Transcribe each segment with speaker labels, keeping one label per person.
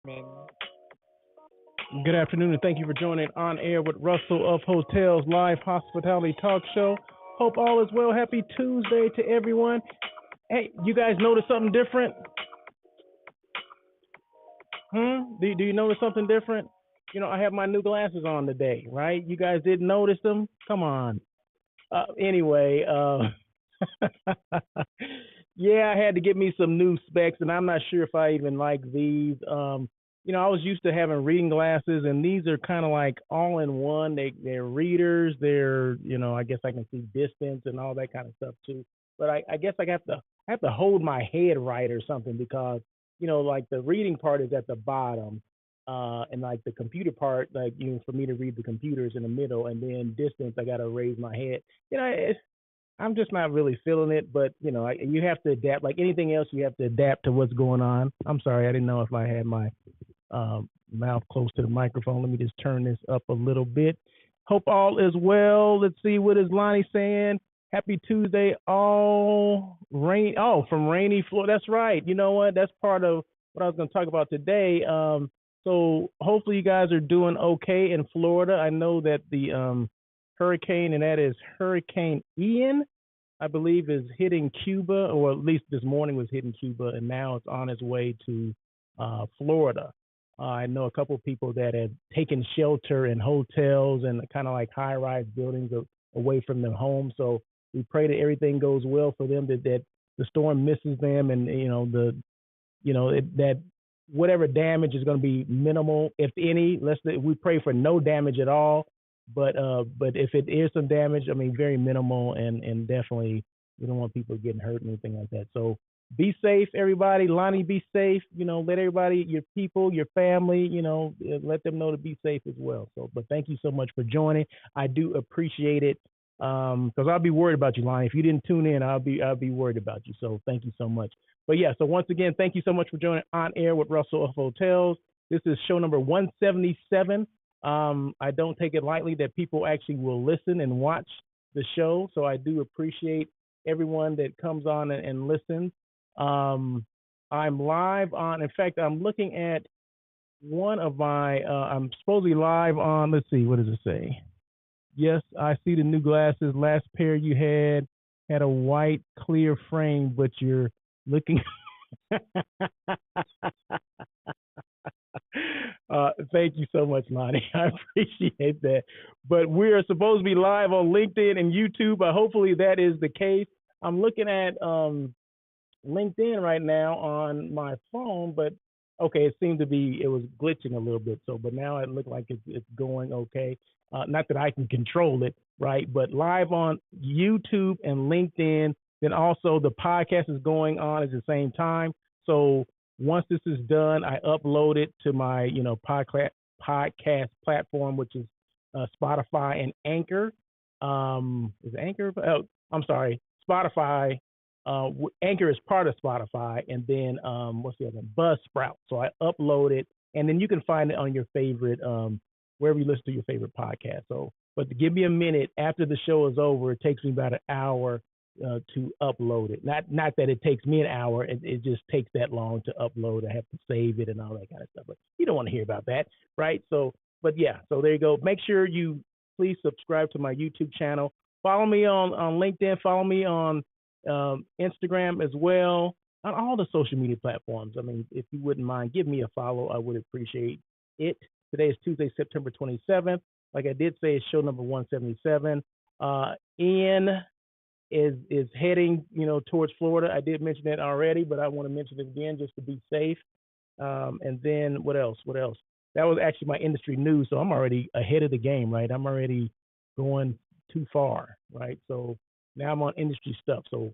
Speaker 1: Min.
Speaker 2: Good afternoon, and thank you for joining On Air with Russell of Hotels Live Hospitality Talk Show. Hope all is well. Happy Tuesday to everyone. Hey, you guys notice something different? Do you notice something different? I have my new glasses on today, right? You guys didn't notice them? Come on. Anyway, yeah, I had to get me some new specs, and I'm not sure if I even like these. I was used to having reading glasses, and these are kind of like all in one. They're readers. I guess I can see distance and all that kind of stuff too. But I guess I have to hold my head right or something because like the reading part is at the bottom, and like the computer part, like for me to read the computers in the middle, and then distance I got to raise my head. I'm just not really feeling it, but you have to adapt. Like anything else, you have to adapt to what's going on. I'm sorry, I didn't know if I had my mouth close to the microphone. Let me just turn this up a little bit. Hope all is well. Let's see, what is Lonnie saying? Happy Tuesday, all rain. Oh, from rainy Florida. That's right. You know what? That's part of what I was going to talk about today. So hopefully you guys are doing okay in Florida. I know that the hurricane, and that is Hurricane Ian, I believe, is hitting Cuba, or at least this morning was hitting Cuba, and now it's on its way to Florida. I know a couple of people that have taken shelter in hotels and kind of like high-rise buildings away from their homes. So we pray that everything goes well for them, that the storm misses them, and that whatever damage is going to be minimal, if any. We pray for no damage at all, but if it is some damage, I mean, very minimal, and definitely we don't want people getting hurt or anything like that. So be safe, everybody. Lonnie, be safe. Let everybody, your people, your family, let them know to be safe as well. So, but thank you so much for joining. I do appreciate it. Because I'll be worried about you, Lonnie. If you didn't tune in, I'll be worried about you. So thank you so much. But yeah, so once again, thank you so much for joining On Air with Russell of Hotels. This is show number 177. I don't take it lightly that people actually will listen and watch the show. So I do appreciate everyone that comes on and listens. I'm live on, in fact, I'm looking at one of my, I'm supposedly live on, let's see, what does it say? Yes, I see the new glasses. Last pair you had a white clear frame, but you're looking. Thank you so much, Lonnie. I appreciate that. But we are supposed to be live on LinkedIn and YouTube. Hopefully that is the case. I'm looking at LinkedIn right now on my phone, but okay, it was glitching a little bit. So, but now it looks like it's going okay. Not that I can control it, right? But live on YouTube and LinkedIn. Then also the podcast is going on at the same time. So once this is done, I upload it to my podcast platform, which is Spotify and Anchor. Is Anchor? Oh, I'm sorry, Spotify. Anchor is part of Spotify, and then what's the other one? Buzzsprout. So I upload it, and then you can find it on your favorite wherever you listen to your favorite podcast. So, but to give me a minute after the show is over, it takes me about an hour to upload it. Not that it takes me an hour; it just takes that long to upload. I have to save it and all that kind of stuff. But you don't want to hear about that, right? So, but yeah, so there you go. Make sure you please subscribe to my YouTube channel. Follow me on LinkedIn. Follow me on Instagram as well, on all the social media platforms. I mean, if you wouldn't mind, give me a follow. I would appreciate it. Today is Tuesday, September 27th. Like I did say, it's show number 177. Ian is heading, towards Florida. I did mention that already, but I want to mention it again just to be safe. And then what else? What else? That was actually my industry news, so I'm already ahead of the game, right? I'm already going too far, right? So now I'm on industry stuff. So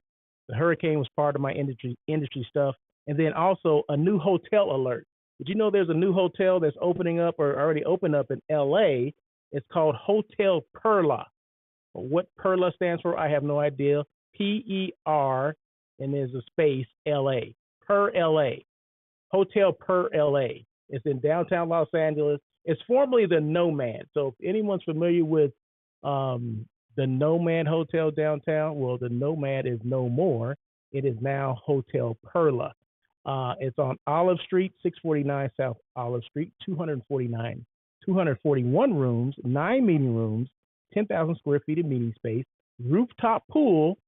Speaker 2: the hurricane was part of my industry stuff, and then also a new hotel alert. Did you know there's a new hotel that's opening up or already opened up in L.A.? It's called Hotel Perla. What Perla stands for, I have no idea. PER, and there's a space LA. Per LA. Hotel Per LA. It's in downtown Los Angeles. It's formerly the Nomad. So if anyone's familiar with the Nomad Hotel downtown, well, the Nomad is no more. It is now Hotel Perla. It's on Olive Street, 649 South Olive Street, 241 rooms, 9 meeting rooms, 10,000 square feet of meeting space, rooftop pool,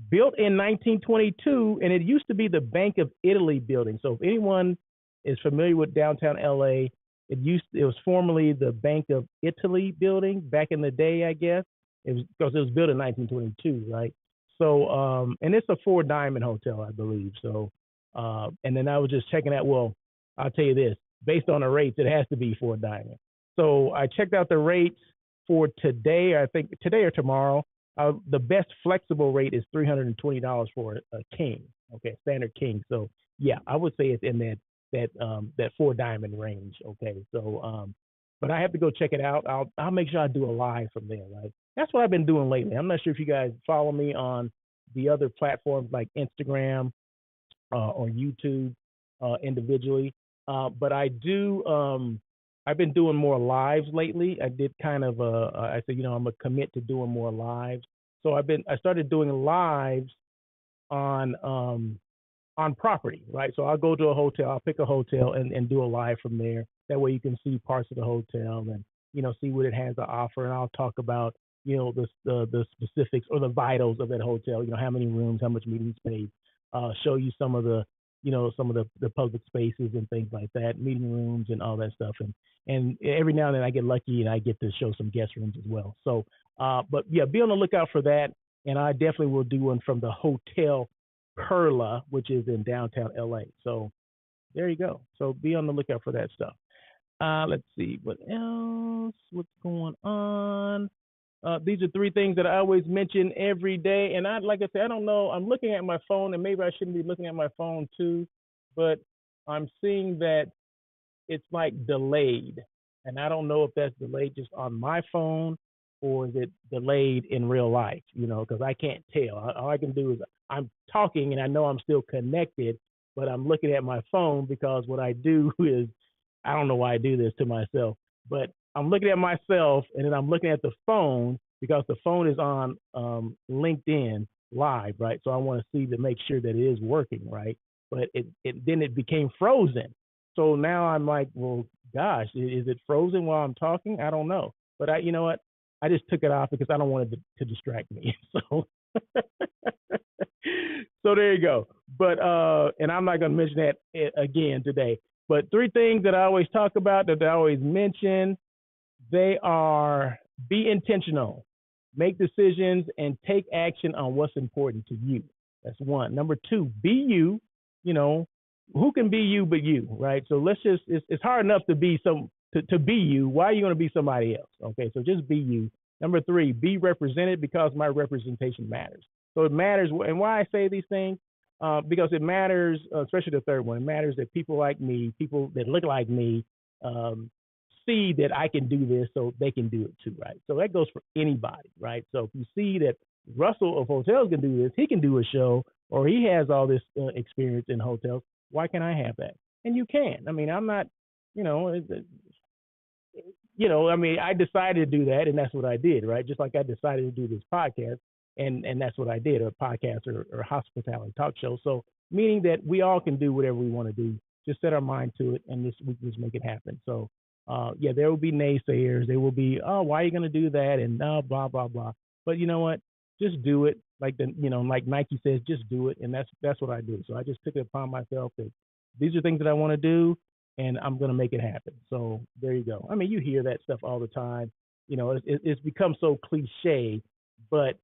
Speaker 2: built in 1922, and it used to be the Bank of Italy building. So if anyone is familiar with downtown LA, it was formerly the Bank of Italy building back in the day, I guess. It was because it was built in 1922, right? So and it's a four diamond hotel, I believe. So and then I was just checking out. Well, I'll tell you this: based on the rates, it has to be four diamond. So I checked out the rates for today. I think today or tomorrow. The best flexible rate is $320 for a king. Okay, standard king. So yeah, I would say it's in that four diamond range. Okay, so but I have to go check it out. I'll make sure I do a live from there. Right, that's what I've been doing lately. I'm not sure if you guys follow me on the other platforms like Instagram or YouTube individually, but I do. I've been doing more lives lately. I did kind of I said, I'm gonna commit to doing more lives. So I started doing lives on property, right? So I'll go to a hotel, I'll pick a hotel and do a live from there. That way you can see parts of the hotel and see what it has to offer, and I'll talk about the specifics or the vitals of that hotel. How many rooms, how much meeting space. Show you some of the the public spaces and things like that, meeting rooms and all that stuff. And every now and then I get lucky and I get to show some guest rooms as well. So, but yeah, be on the lookout for that. And I definitely will do one from the Hotel Perla, which is in downtown LA. So there you go. So be on the lookout for that stuff. Let's see what else. What's going on? These are three things that I always mention every day. And like I said, I don't know. I'm looking at my phone, and maybe I shouldn't be looking at my phone too, but I'm seeing that it's like delayed. And I don't know if that's delayed just on my phone or is it delayed in real life, because I can't tell. All I can do is I'm talking and I know I'm still connected, but I'm looking at my phone because what I do is, I don't know why I do this to myself, but I'm looking at myself and then I'm looking at the phone because the phone is on LinkedIn live, right? So I want to see to make sure that it is working, right? But then it became frozen. So now I'm like, well, gosh, is it frozen while I'm talking? I don't know. But you know what? I just took it off because I don't want it to distract me. So so there you go. But and I'm not going to mention that again today. But three things that I always talk about, that I always mention, they are: be intentional, make decisions, and take action on what's important to you. That's one. Number two, be you. Who can be you but you, right? So it's hard enough to be to be you. Why are you going to be somebody else? Okay, so just be you. Number three, be represented, because my representation matters. So it matters, and why I say these things, because it matters, especially the third one. It matters that people like me, people that look like me, see that I can do this, so they can do it too, right? So that goes for anybody, right? So if you see that Russell of hotels can do this, he can do a show, or he has all this experience in hotels, why can't I have that? And you can. I mean, I'm not, I mean, I decided to do that, and that's what I did, right? Just like I decided to do this podcast, and that's what I did, a podcast or hospitality talk show. So meaning that we all can do whatever we want to do. Just set our mind to it, and we just make it happen. So yeah, there will be naysayers. There will be, oh, why are you going to do that? And blah, blah, blah. But you know what? Just do it. Like like Nike says, just do it. And that's what I do. So I just took it upon myself that these are things that I want to do, and I'm going to make it happen. So there you go. I mean, you hear that stuff all the time. It's become so cliche, but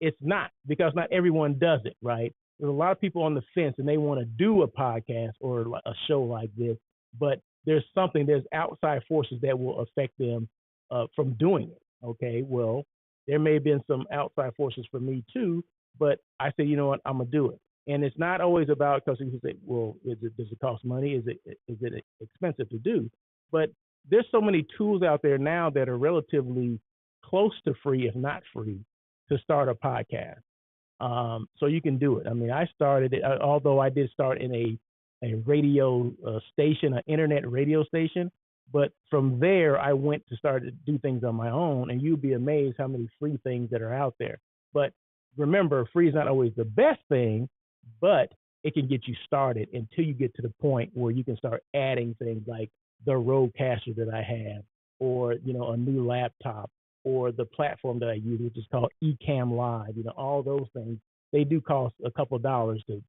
Speaker 2: it's not, because not everyone does it, right? There's a lot of people on the fence and they want to do a podcast or a show like this, but there's outside forces that will affect them from doing it. Okay, well, there may have been some outside forces for me too, but I say, you know what, I'm gonna do it. And it's not always about, because you say, well, does it cost money? Is it expensive to do? But there's so many tools out there now that are relatively close to free, if not free, to start a podcast. So you can do it. I mean, I started it, although I did start in a radio station, an internet radio station. But from there, I went to start to do things on my own, and you'd be amazed how many free things that are out there. But remember, free is not always the best thing, but it can get you started until you get to the point where you can start adding things like the Rodecaster that I have, or a new laptop, or the platform that I use, which is called Ecamm Live. All those things, they do cost a couple of dollars to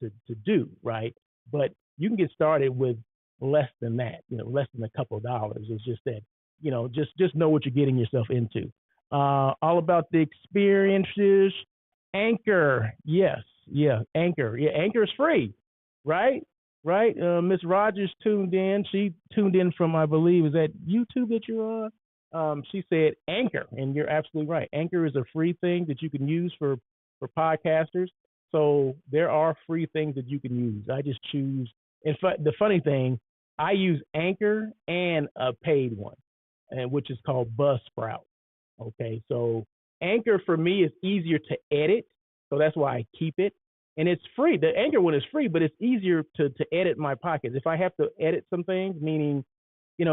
Speaker 2: do, right? But you can get started with less than that, less than a couple of dollars. It's just that, just know what you're getting yourself into. All about the experiences. Anchor, yes, yeah, Anchor. Yeah, Anchor is free, right? Right. Miss Rogers tuned in. She tuned in from, I believe, is that YouTube that you're on? She said Anchor, and you're absolutely right. Anchor is a free thing that you can use for podcasters. So there are free things that you can use. I just choose. In fact, the funny thing, I use Anchor and a paid one, and which is called Buzzsprout. Okay, so Anchor for me is easier to edit, so that's why I keep it. And it's free. The Anchor one is free, but it's easier to edit my pockets. If I have to edit some things, meaning, I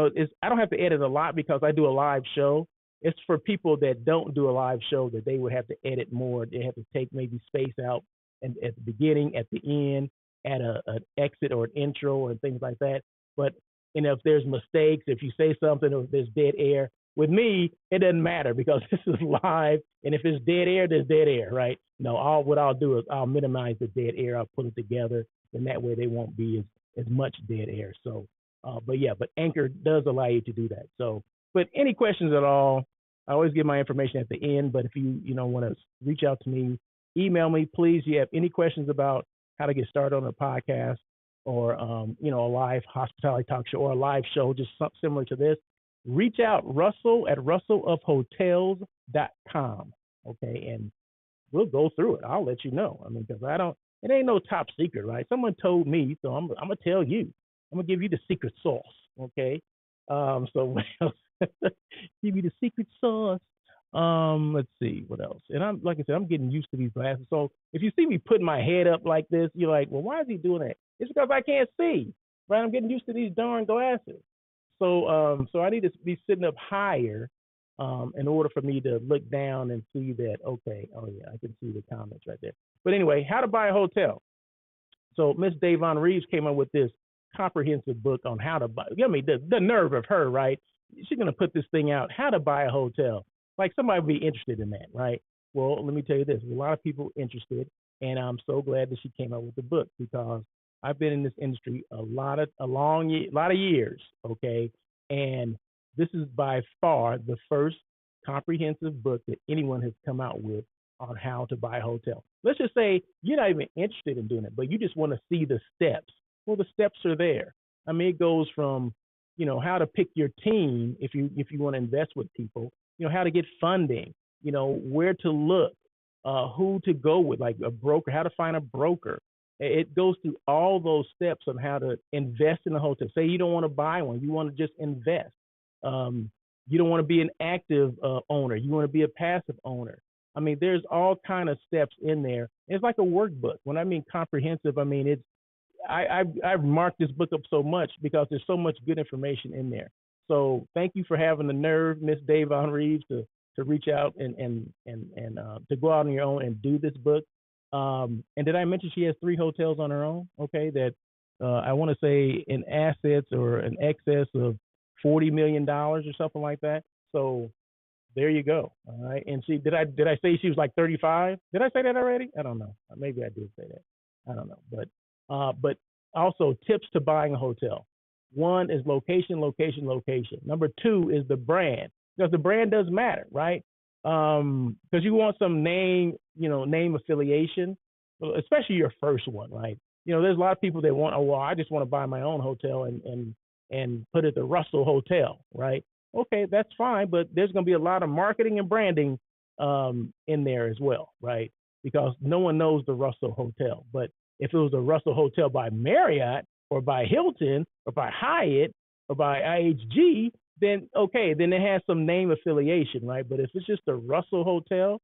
Speaker 2: don't have to edit a lot because I do a live show. It's for people that don't do a live show that they would have to edit more. They have to take maybe space out and at the beginning, at the end, at an exit or an intro and things like that. But if there's mistakes, if you say something or if there's dead air, with me, it doesn't matter because this is live, and if it's dead air, there's dead air, right? No, what I'll do is I'll minimize the dead air. I'll put it together, and that way they won't be as much dead air. So, but Anchor does allow you to do that. So, but any questions at all, I always give my information at the end. But if you want to reach out to me, email me, please. You have any questions about how to get started on a podcast or a live hospitality talk show or a live show, just something similar to this, reach out, Russell at russellofhotels.com. Okay, and we'll go through it. I'll let you know. I mean, because it ain't no top secret, right? Someone told me, so I'm gonna tell you. I'm gonna give you the secret sauce. Okay, so what else? Give you the secret sauce. Let's see what else. And I'm like I said, I'm getting used to these glasses. So if you see me putting my head up like this, you're like, well, why is he doing that? It's because I can't see, right? I'm getting used to these darn glasses. So I need to be sitting up higher in order for me to look down and see that, okay, oh yeah, I can see the comments right there. But anyway, how to buy a hotel. So Miss Davon Reeves came up with this comprehensive book on how to buy. I mean, the nerve of her, right? She's going to put this thing out, how to buy a hotel. Like somebody would be interested in that, right? Well, let me tell you this, there's a lot of people interested, and I'm so glad that she came out with the book because I've been in this industry a lot of years, okay? And this is by far the first comprehensive book that anyone has come out with on how to buy a hotel. Let's just say you're not even interested in doing it, but you just want to see the steps. Well, the steps are there. I mean, it goes from, how to pick your team if you want to invest with people, how to get funding, where to look, who to go with, like a broker, how to find a broker. It goes through all those steps on how to invest in a hotel. Say you don't want to buy one, you want to just invest. You don't want to be an active owner. You want to be a passive owner. I mean, there's all kind of steps in there. It's like a workbook. When I mean comprehensive, I mean I've marked this book up so much because there's so much good information in there. So thank you for having the nerve, Miss Davon Reeves, to reach out and to go out on your own and do this book. And did I mention she has 3 hotels on her own? Okay, that I want to say in assets or an excess of $40 million or something like that. So there you go. All right. And did I say she was like 35? Did I say that already? I don't know. Maybe I did say that. I don't know. But also tips to buying a hotel. 1 is location, location, location. Number 2 is the brand, because the brand does matter, right? Because you want some name affiliation, especially your first one, right? There's a lot of people that want, I just want to buy my own hotel and put it the Russell Hotel, right? Okay, that's fine, but there's going to be a lot of marketing and branding in there as well, right? Because no one knows the Russell Hotel. But if it was a Russell Hotel by Marriott or by Hilton or by Hyatt or by IHG, then okay, then it has some name affiliation, right? But if it's just a Russell Hotel,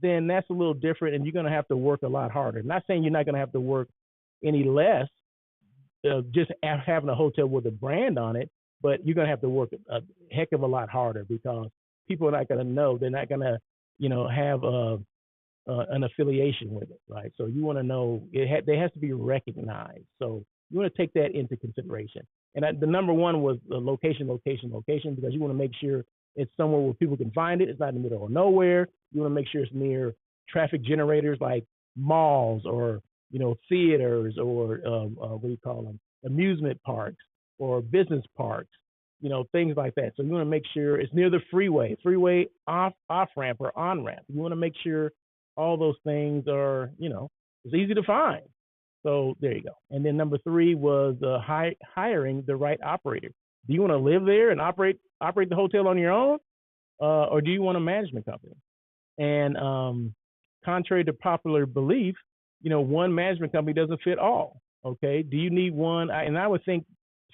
Speaker 2: then that's a little different, and you're going to have to work a lot harder. I'm not saying you're not going to have to work any less, just having a hotel with a brand on it, but you're going to have to work a heck of a lot harder because people are not going to know. They're not going to, have an affiliation with it, right? So you want to know they has to be recognized. So you want to take that into consideration. And the number one was the location, because you want to make sure it's somewhere where people can find it. It's not in the middle of nowhere. You want to make sure it's near traffic generators like malls or theaters or what do you call them, amusement parks or business parks, things like that. So you want to make sure it's near the freeway off ramp or on ramp. You want to make sure all those things are, it's easy to find. So there you go. And then number 3 was hiring the right operator. Do you want to live there and operate the hotel on your own, or do you want a management company? And contrary to popular belief, one management company doesn't fit all. Okay, do you need one? And I would think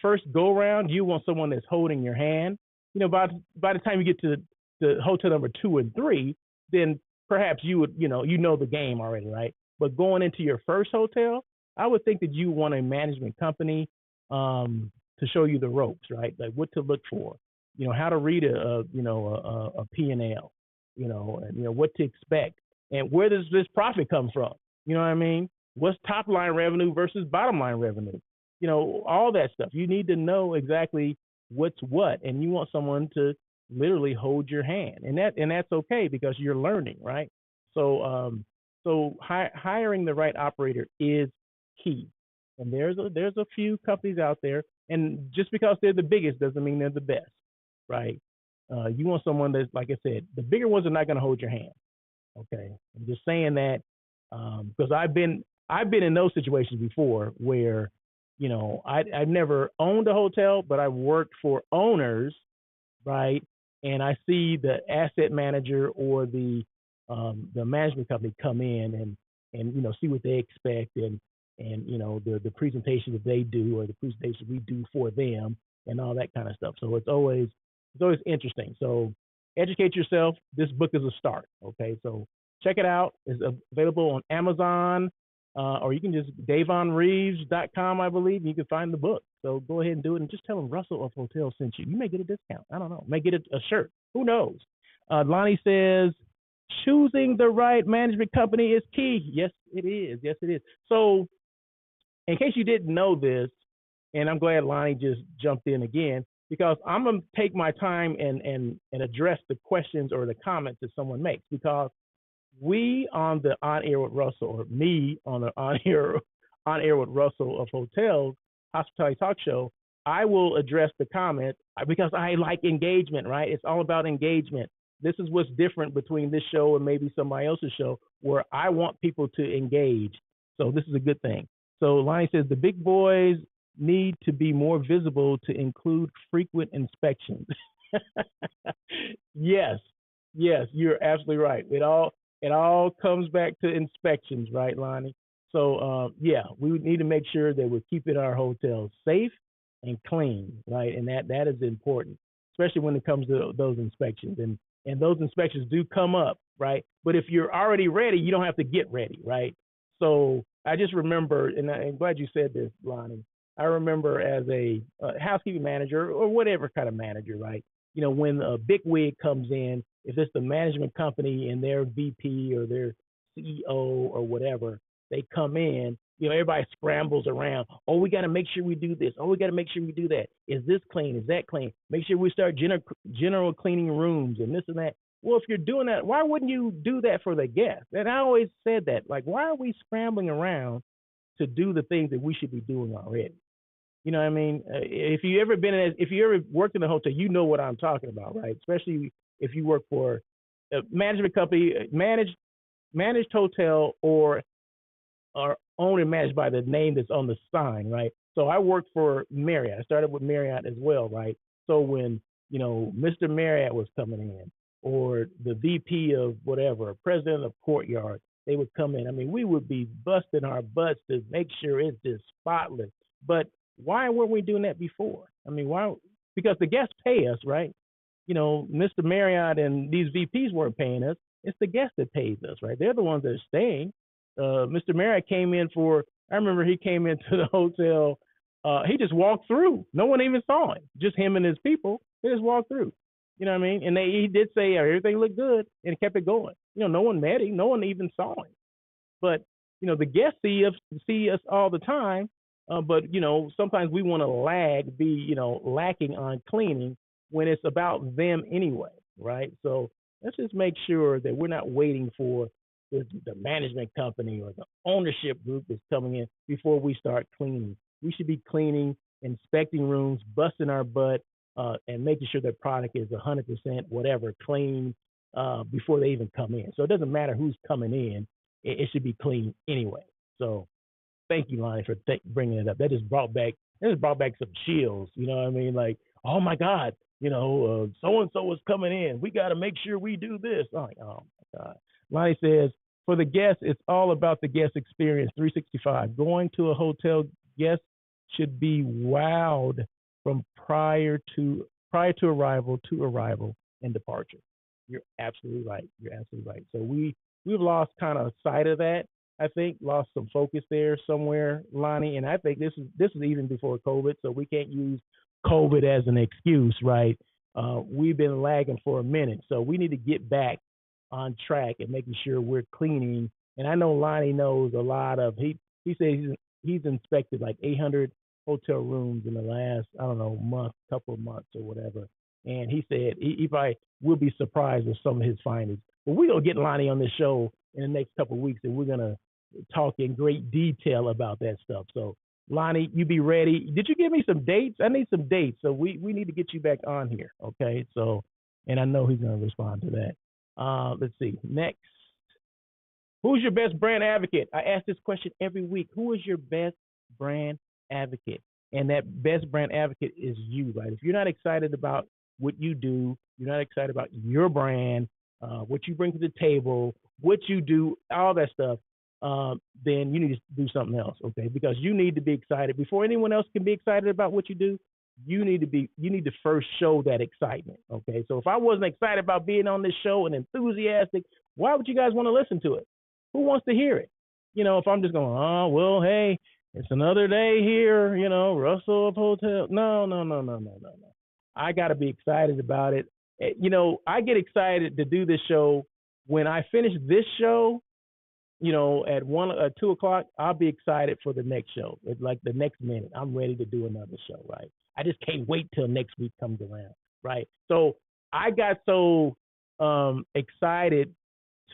Speaker 2: first go around, you want someone that's holding your hand. By the time you get to the hotel number 2 and 3, then perhaps you would, the game already, right? But going into your first hotel, I would think that you want a management company to show you the ropes, right? Like what to look for, how to read a P&L, and what to expect, and where does this profit come from? You know what I mean? What's top line revenue versus bottom line revenue? All that stuff. You need to know exactly what's what, and you want someone to literally hold your hand, and that's okay because you're learning, right? So hiring the right operator is key. And there's a few companies out there, and just because they're the biggest doesn't mean they're the best, right? You want someone that's, like I said, the bigger ones are not going to hold your hand. Okay, I'm just saying that because I've been in those situations before where I've never owned a hotel, but I worked for owners, right? And I see the asset manager or the management company come in and see what they expect and the presentation that they do or the presentation we do for them and all that kind of stuff. So it's always interesting. So educate yourself. This book is a start. Okay, so check it out. It's available on Amazon, or you can just DavonReeves.com, I believe. You can find the book. So go ahead and do it, and just tell them Russell of Hotel sent you. You may get a discount. I don't know. May get a shirt. Who knows? Lonnie says choosing the right management company is key. Yes, it is. Yes, it is. So in case you didn't know this, and I'm glad Lonnie just jumped in again, because I'm going to take my time and address the questions or the comments that someone makes, because we on the On Air with Russell, or me on the On Air with Russell of Hotels Hospitality Talk Show, I will address the comments because I like engagement, right? It's all about engagement. This is what's different between this show and maybe somebody else's show, where I want people to engage. So this is a good thing. So Lonnie says the big boys need to be more visible to include frequent inspections. Yes, you're absolutely right. It all comes back to inspections, right, Lonnie? So we need to make sure that we're keeping our hotels safe and clean, right? And that is important, especially when it comes to those inspections. And those inspections do come up, right? But if you're already ready, you don't have to get ready, right? So I just remember, and I'm glad you said this, Lonnie. I remember as a housekeeping manager or whatever kind of manager, right? When a big wig comes in, if it's the management company and their VP or their CEO or whatever, they come in, everybody scrambles around. Oh, we got to make sure we do this. Oh, we got to make sure we do that. Is this clean? Is that clean? Make sure we start general cleaning rooms and this and that. Well, if you're doing that, why wouldn't you do that for the guests? And I always said that, like, why are we scrambling around to do the things that we should be doing already? You know what I mean? If you ever worked in a hotel, you know what I'm talking about, right? Especially if you work for a management company, managed hotel, or owned and managed by the name that's on the sign, right? So I worked for Marriott. I started with Marriott as well, right? So when Mr. Marriott was coming in, or the VP of whatever, president of Courtyard, they would come in. I mean, we would be busting our butts to make sure it's just spotless. But why weren't we doing that before? I mean, why? Because the guests pay us, right? Mr. Marriott and these VPs weren't paying us. It's the guest that pays us, right? They're the ones that are staying. Mr. Marriott came in I remember he came into the hotel. He just walked through. No one even saw him. Just him and his people. They just walked through. You know what I mean? And he did say everything looked good and kept it going. No one met him, no one even saw him. But the guests see us all the time. But sometimes we want to be lacking on cleaning when it's about them anyway, right? So let's just make sure that we're not waiting for the management company or the ownership group that's coming in before we start cleaning. We should be cleaning, inspecting rooms, busting our butt, and making sure their product is 100% whatever clean before they even come in. So it doesn't matter who's coming in; it should be clean anyway. So thank you, Lonnie, for bringing it up. That just brought back some chills. You know what I mean? Like, oh my God, so and so is coming in. We got to make sure we do this. I'm like, oh my God. Lonnie says, for the guests, it's all about the guest experience. 365. Going to a hotel, guests should be wowed from prior to arrival and departure. You're absolutely right. You're absolutely right. So we've lost kind of sight of that. I think lost some focus there somewhere, Lonnie. And I think this is even before COVID, so we can't use COVID as an excuse, right? We've been lagging for a minute, so we need to get back on track and making sure we're cleaning. And I know Lonnie knows a lot of he says he's inspected like 800 hotel rooms in the last, I don't know, couple of months or whatever. And he said he probably will be surprised with some of his findings. But we're gonna get Lonnie on this show in the next couple of weeks, and we're gonna talk in great detail about that stuff. So Lonnie, you be ready. Did you give me some dates? I need some dates. So we need to get you back on here. Okay. So, and I know he's gonna respond to that. Let's see. Next. Who's your best brand advocate? I ask this question every week. Who is your best brand advocate? And that best brand advocate is you, right? If you're not excited about what you do, you're not excited about your brand, what you bring to the table, what you do, all that stuff, then you need to do something else, okay? Because you need to be excited before anyone else can be excited about what you do. You need to first show that excitement, okay? So if I wasn't excited about being on this show and enthusiastic, why would you guys want to listen to it? Who wants to hear it? If I'm just going, oh well, hey, it's another day here, Russell of Hotel. No, no, no, no, no, no, no. I got to be excited about it. I get excited to do this show when I finish this show. At 2 o'clock, I'll be excited for the next show. It's like the next minute, I'm ready to do another show, right? I just can't wait till next week comes around, right? So I got so excited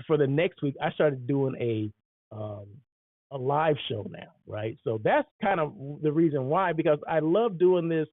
Speaker 2: for the next week. I started doing a live show now, right? So that's kind of the reason why, because I love doing this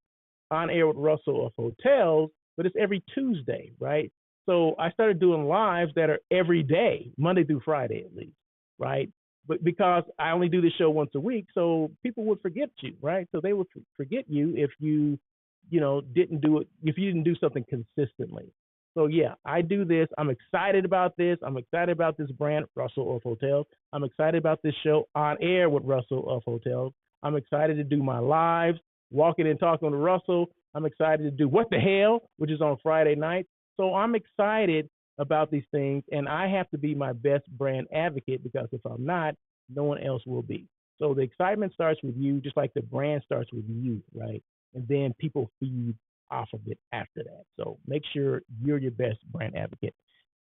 Speaker 2: on air with Russell of Hotels, but it's every Tuesday, right? So I started doing lives that are every day, Monday through Friday at least, right? But because I only do this show once a week, so people would forget you, right? So they would forget you if didn't do it, if you didn't do something consistently. So yeah, I do this. I'm excited about this. I'm excited about this brand, Russell of Hotels. I'm excited about this show on air with Russell of Hotels. I'm excited to do my lives, walking and talking to Russell. I'm excited to do What the Hell, which is on Friday night. So I'm excited about these things, and I have to be my best brand advocate, because if I'm not, no one else will be. So the excitement starts with you, just like the brand starts with you, right? And then people feed off of it after that. So make sure you're your best brand advocate.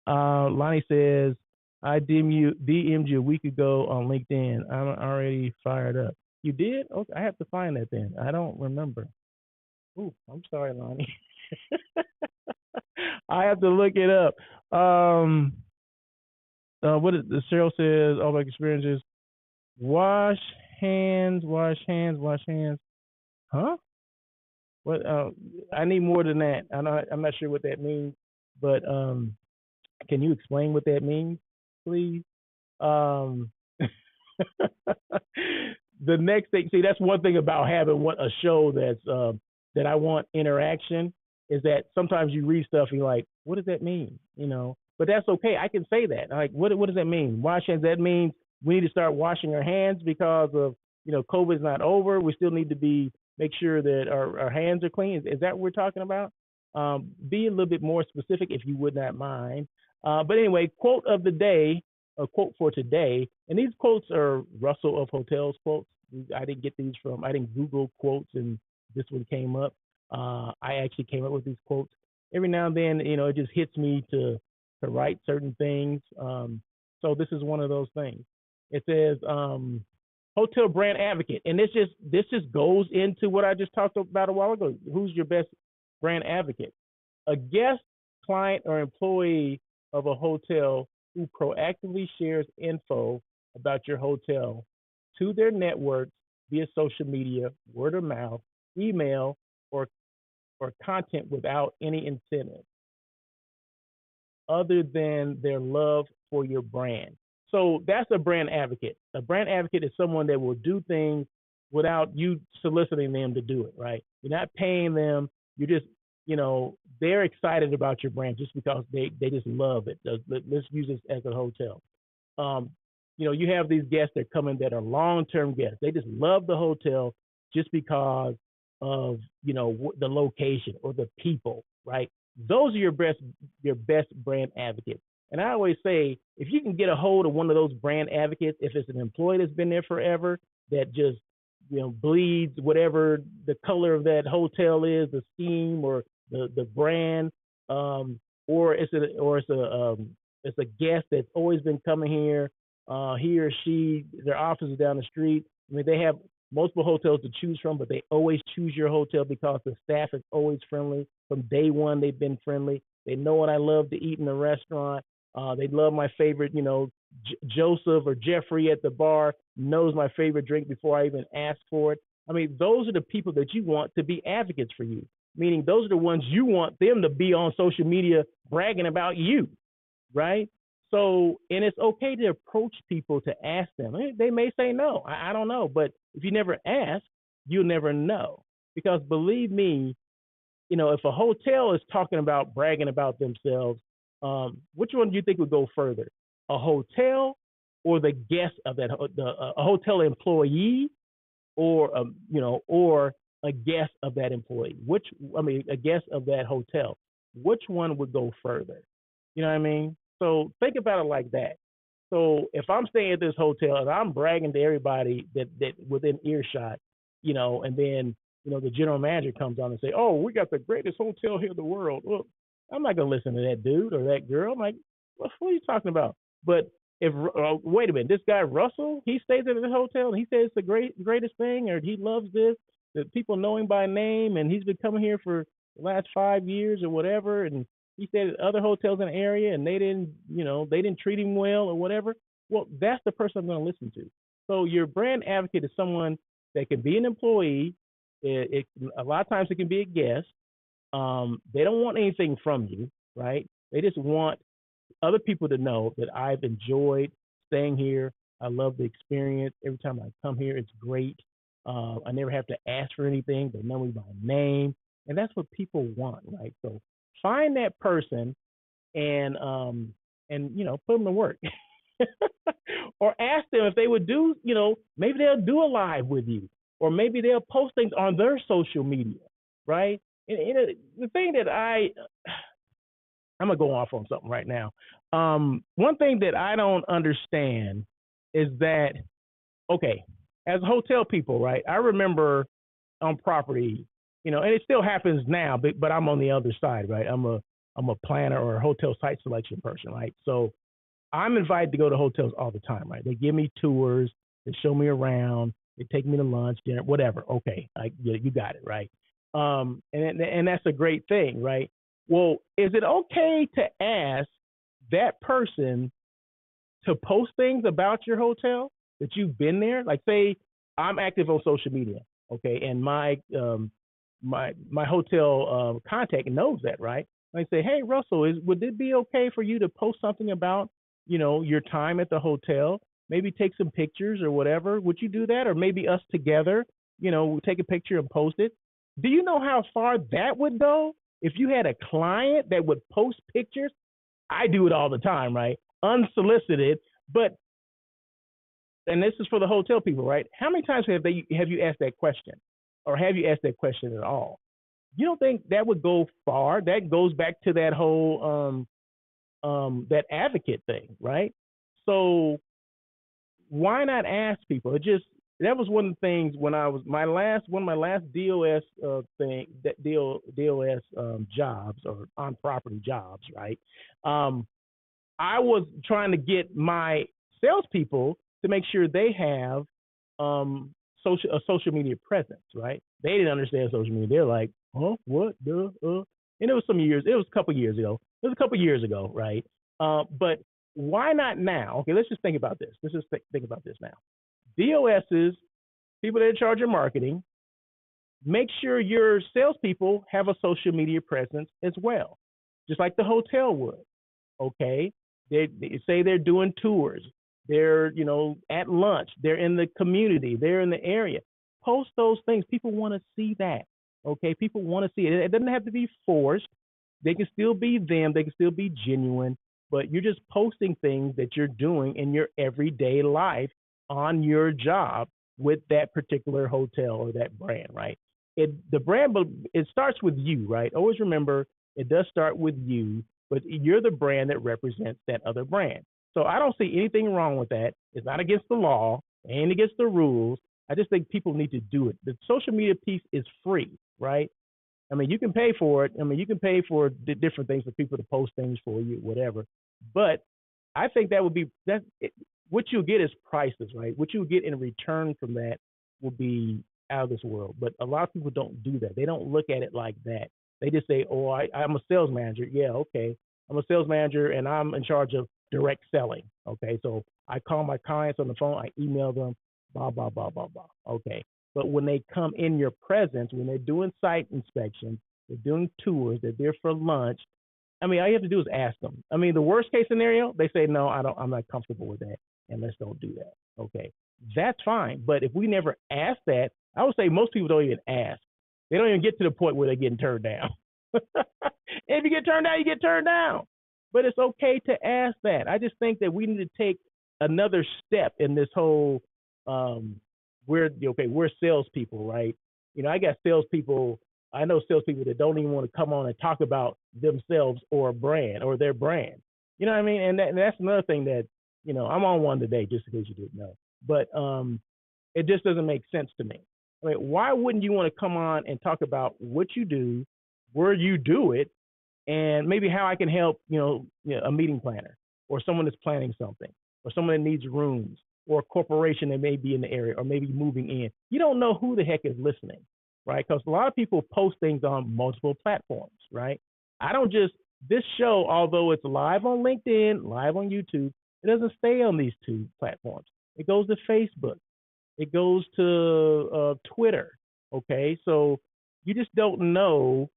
Speaker 2: Lonnie says, I DM'd you a week ago on LinkedIn. I'm already fired up. You did? Okay, I have to find that then. I don't remember. Ooh, I'm sorry, Lonnie. I have to look it up. What is the Cheryl says? All my experiences. Wash hands, wash hands, wash hands. Huh? What? I need more than that. I'm not sure what that means, but can you explain what that means, please? Um, the next thing, see, that's one thing about having a show that I want interaction, is that sometimes you read stuff and you're like, what does that mean? But that's okay. I can say that. Like, what does that mean? Wash hands. That means we need to start washing our hands because of COVID's not over. We still need to make sure that our hands are clean. Is that what we're talking about? Be a little bit more specific if you would not mind. But anyway, quote of the day, a quote for today, and these quotes are Russell of Hotels quotes. I didn't Google quotes and this one came up. I actually came up with these quotes. Every now and then, it just hits me to to write certain things. So this is one of those things. It says hotel brand advocate, and this just goes into what I just talked about a while ago. Who's your best brand advocate? A guest, client, or employee of a hotel who proactively shares info about your hotel to their networks via social media, word of mouth, email, or content without any incentive other than their love for your brand. So that's a brand advocate. A brand advocate is someone that will do things without you soliciting them to do it, right? You're not paying them. You're just, they're excited about your brand just because they just love it. Let's use this as a hotel. Um, you have these guests that come in that are long-term guests. They just love the hotel just because of, the location or the people, right? Those are your best brand advocates. And I always say, if you can get a hold of one of those brand advocates, if it's an employee that's been there forever, that just bleeds whatever the color of that hotel is, the scheme or the brand, or it's a guest that's always been coming here, he or she, their office is down the street. I mean, they have multiple hotels to choose from, but they always choose your hotel because the staff is always friendly. From day one, they've been friendly. They know what I love to eat in the restaurant. They love my favorite, Joseph or Jeffrey at the bar knows my favorite drink before I even ask for it. I mean, those are the people that you want to be advocates for you, meaning those are the ones you want them to be on social media bragging about you, right? So, and it's okay to approach people to ask them. They may say no. I don't know. But if you never ask, you'll never know. Because believe me, if a hotel is talking about bragging about themselves, which one do you think would go further? A hotel or the guest of that, a hotel employee, or or a guest of that employee? A guest of that hotel. Which one would go further? You know what I mean? So think about it like that. So if I'm staying at this hotel and I'm bragging to everybody that within earshot, and then the general manager comes on and say, "Oh, we got the greatest hotel here in the world." Well, I'm not gonna listen to that dude or that girl. I'm like, what are you talking about? But if wait a minute, this guy Russell, he stays at this hotel and he says it's the greatest thing, or he loves this, that people know him by name, and he's been coming here for the last 5 years or whatever, and he stayed at other hotels in the area and they didn't treat him well or whatever. Well, that's the person I'm going to listen to. So your brand advocate is someone that can be an employee. A lot of times it can be a guest. They don't want anything from you, right? They just want other people to know that I've enjoyed staying here. I love the experience. Every time I come here, it's great. I never have to ask for anything. They know me by name, and that's what people want, right? So find that person and put them to work. Or ask them if they would do, maybe they'll do a live with you, or maybe they'll post things on their social media, right? And the thing that I'm gonna go off on something right now. One thing that I don't understand is that, okay, as hotel people, right? I remember on property, and it still happens now, but I'm on the other side, right? I'm a planner or a hotel site selection person, right? So I'm invited to go to hotels all the time, right? They give me tours, they show me around, they take me to lunch, dinner, whatever. Okay, you got it, right? And that's a great thing, right? Well, is it okay to ask that person to post things about your hotel that you've been there? Like, say I'm active on social media, okay, and my hotel contact knows that, right? I say, hey, Russell, would it be okay for you to post something about your time at the hotel? Maybe take some pictures or whatever. Would you do that? Or maybe us together, take a picture and post it. Do you know how far that would go? If you had a client that would post pictures, I do it all the time, right? Unsolicited, and this is for the hotel people, right? How many times have you asked that question, or have you asked that question at all? You don't think that would go far? That goes back to that whole that advocate thing, right? So why not ask people? That was one of the things when I was one of my last DOS DOS jobs, or on property jobs, right? I was trying to get my salespeople to make sure they have a social media presence, right? They didn't understand social media. They're like, huh, what, and it was some years. It was a couple years ago. It was a couple years ago, right? But why not now? Okay, let's just think about this. Let's just think about this now. DOSs, people that are in charge of marketing, make sure your salespeople have a social media presence as well, just like the hotel would. Okay, they say they're doing tours, they're at lunch, they're in the community, they're in the area. Post those things. People want to see that. Okay, people want to see it. It doesn't have to be forced. They can still be them. They can still be genuine. But you're just posting things that you're doing in your everyday life on your job with that particular hotel or that brand, right? The brand, it starts with you, right? Always remember, it does start with you, but you're the brand that represents that other brand. So I don't see anything wrong with that. It's not against the law and against the rules. I just think people need to do it. The social media piece is free, right? I mean, you can pay for it. I mean, you can pay for different things for people to post things for you, whatever. But I think that would be what you'll get is priceless, right? What you'll get in return from that will be out of this world. But a lot of people don't do that. They don't look at it like that. They just say, "Oh, I'm a sales manager." Yeah, okay. I'm a sales manager and I'm in charge of direct selling. Okay, so I call my clients on the phone, I email them, blah blah blah blah blah. Okay, but when they come in your presence, when they're doing site inspections, they're doing tours, they're there for lunch. I mean, all you have to do is ask them. I mean, the worst case scenario, they say, "No, I don't. I'm not comfortable with that, and let's don't do that." Okay, that's fine. But if we never ask that, I would say most people don't even ask. They don't even get to the point where they're getting turned down. If you get turned down, you get turned down. But it's okay to ask that. I just think that we need to take another step in this whole we're salespeople, right? I got salespeople. I know salespeople that don't even want to come on and talk about themselves or a brand or their brand. You know what I mean? And that's another thing that I'm on one today, just in case you didn't know. But it just doesn't make sense to me. I mean, why wouldn't you want to come on and talk about what you do, where you do it, and maybe how I can help, a meeting planner or someone that's planning something or someone that needs rooms or a corporation that may be in the area or maybe moving in. You don't know who the heck is listening, right? Because a lot of people post things on multiple platforms, right? This show, although it's live on LinkedIn, live on YouTube, it doesn't stay on these two platforms. It goes to Facebook. It goes to Twitter, okay? So you just don't know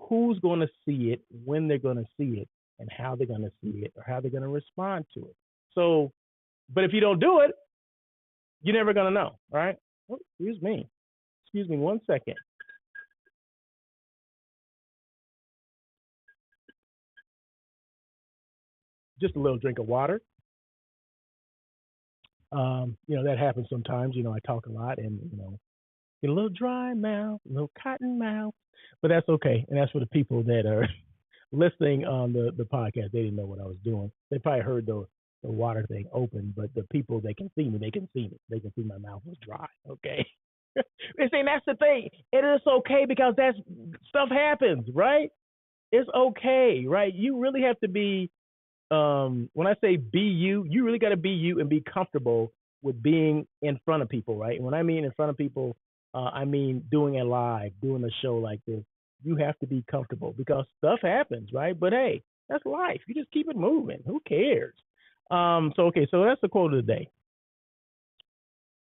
Speaker 2: who's going to see it, when they're going to see it, and how they're going to see it, or how they're going to respond to it. So, but if you don't do it, you're never going to know, all right? Oh, excuse me 1 second. Just a little drink of water. That happens sometimes. I talk a lot and, get a little dry mouth, a little cotton mouth, but that's okay. And that's for the people that are listening on the podcast. They didn't know what I was doing. They probably heard the water thing open, but the people that can see me, they can see me. They can see my mouth was dry. Okay. They're saying that's the thing. It is okay because stuff happens, right? It's okay, right? You really have to be, when I say be you really got to be you and be comfortable with being in front of people, right? And when I mean in front of people, I mean doing a show like this. You have to be comfortable because stuff happens, right? But hey, that's life. You just keep it moving. Who cares? So that's the quote of the day.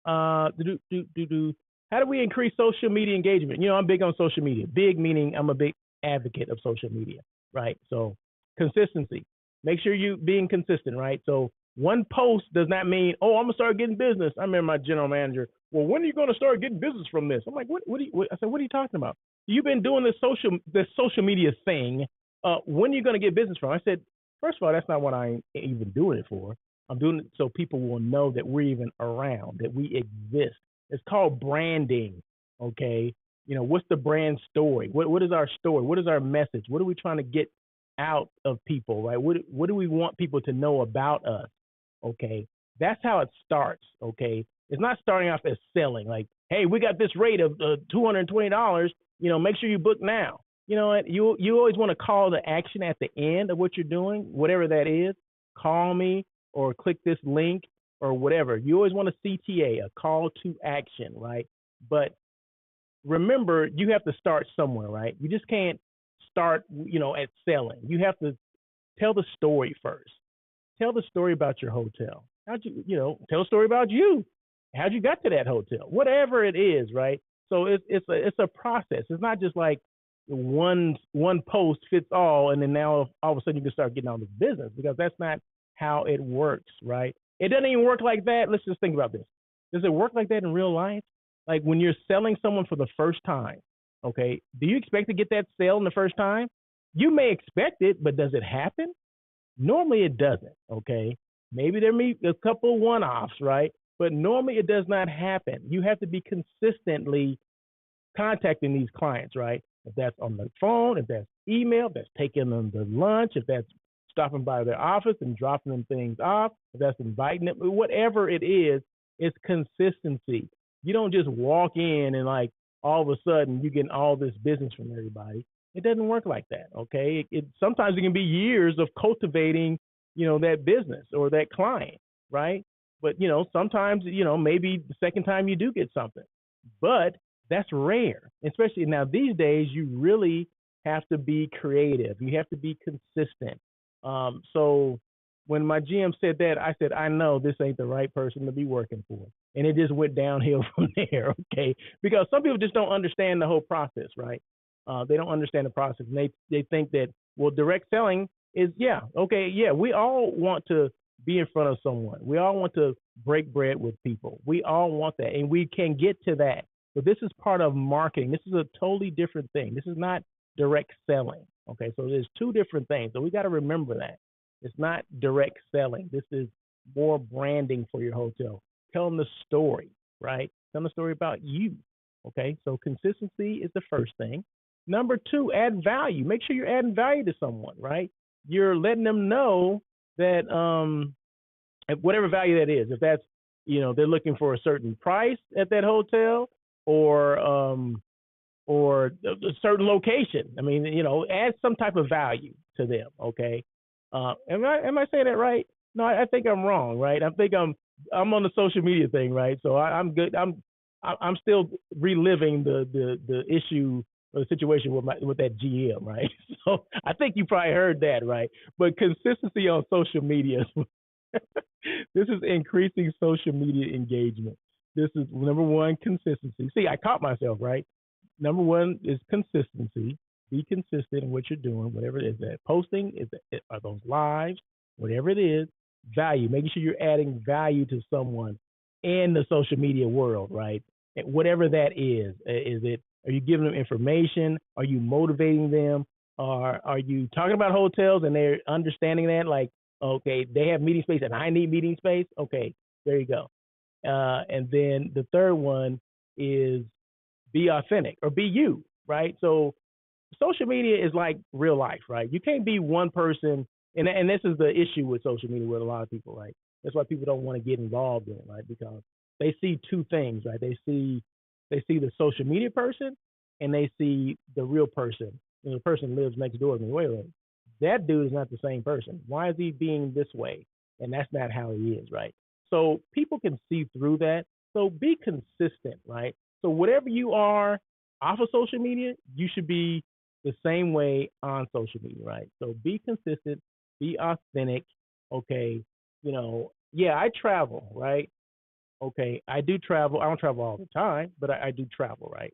Speaker 2: How do we increase social media engagement? I'm big on social media. Big meaning I'm a big advocate of social media, right? So consistency. Make sure you being consistent, right? So one post does not mean, oh, I'm gonna start getting business. I remember my general manager, well, when are you gonna start getting business from this? I'm like, what I said, what are you talking about? You've been doing this social media thing. When are you gonna get business from? I said, first of all, that's not what I'm even doing it for. I'm doing it so people will know that we're even around, that we exist. It's called branding, okay? What's the brand story? What is our story? What is our message? What are we trying to get out of people, right? What do we want people to know about us? Okay, that's how it starts. Okay, it's not starting off as selling like, hey, we got this rate of $220. Make sure you book now. You know what? You always want to call to action at the end of what you're doing, whatever that is. Call me or click this link or whatever. You always want a CTA, a call to action, right? But remember, you have to start somewhere, right? You just can't start, at selling. You have to tell the story first. Tell the story about your hotel. How'd tell a story about you. How'd you got to that hotel? Whatever it is, right? So it's a process. It's not just like one post fits all, and then now all of a sudden you can start getting all this business, because that's not how it works, right? It doesn't even work like that. Let's just think about this. Does it work like that in real life? Like when you're selling someone for the first time, okay, do you expect to get that sale in the first time? You may expect it, but does it happen? Normally it doesn't, okay? Maybe there may be a couple one-offs, right? But normally it does not happen. You have to be consistently contacting these clients, right? If that's on the phone, if that's email, if that's taking them to lunch, if that's stopping by their office and dropping them things off, if that's inviting them, whatever it is, it's consistency. You don't just walk in and like all of a sudden you get all this business from everybody. It doesn't work like that, okay? It sometimes it can be years of cultivating, that business or that client, right? But sometimes maybe the second time you do get something, but that's rare. Especially now these days, you really have to be creative. You have to be consistent. So when my GM said that, I said, I know this ain't the right person to be working for. And it just went downhill from there, okay? Because some people just don't understand the whole process, right? They don't understand the process. And they think that, well, direct selling is, we all want to be in front of someone. We all want to break bread with people. We all want that, and we can get to that. But this is part of marketing. This is a totally different thing. This is not direct selling, okay? So there's two different things. So we got to remember that. It's not direct selling. This is more branding for your hotel. Tell them the story, right? Tell them the story about you, okay? So consistency is the first thing. Number two, add value. Make sure you're adding value to someone, right? You're letting them know that whatever value that is, if that's, they're looking for a certain price at that hotel or a certain location. I mean, add some type of value to them, okay? Am I saying that right? No, I think I'm wrong, right? I think I'm on the social media thing, right? So I'm good. I'm still reliving the issue or the situation with that GM, right? So I think you probably heard that, right? But consistency on social media. This is increasing social media engagement. This is number one, consistency. See, I caught myself, right? Number one is consistency. Be consistent in what you're doing, whatever it is. That posting are those lives, whatever it is. Value, making sure you're adding value to someone in the social media world, right? And whatever that is it? Are you giving them information? Are you motivating them? Are you talking about hotels and they're understanding that, like, okay, they have meeting space and I need meeting space? Okay, there you go. And then the third one is be authentic or be you, right? So social media is like real life, right? You can't be one person, and this is the issue with social media with a lot of people, right? That's why people don't want to get involved in it, right? Because they see two things, right? They see the social media person and they see the real person. The person lives next door to me. Wait, that dude is not the same person. Why is he being this way? And that's not how he is, right? So people can see through that. So be consistent, right? So whatever you are off of social media, you should be the same way on social media, right? So be consistent, be authentic. Okay, I travel, right? Okay, I do travel. I don't travel all the time, but I do travel, right?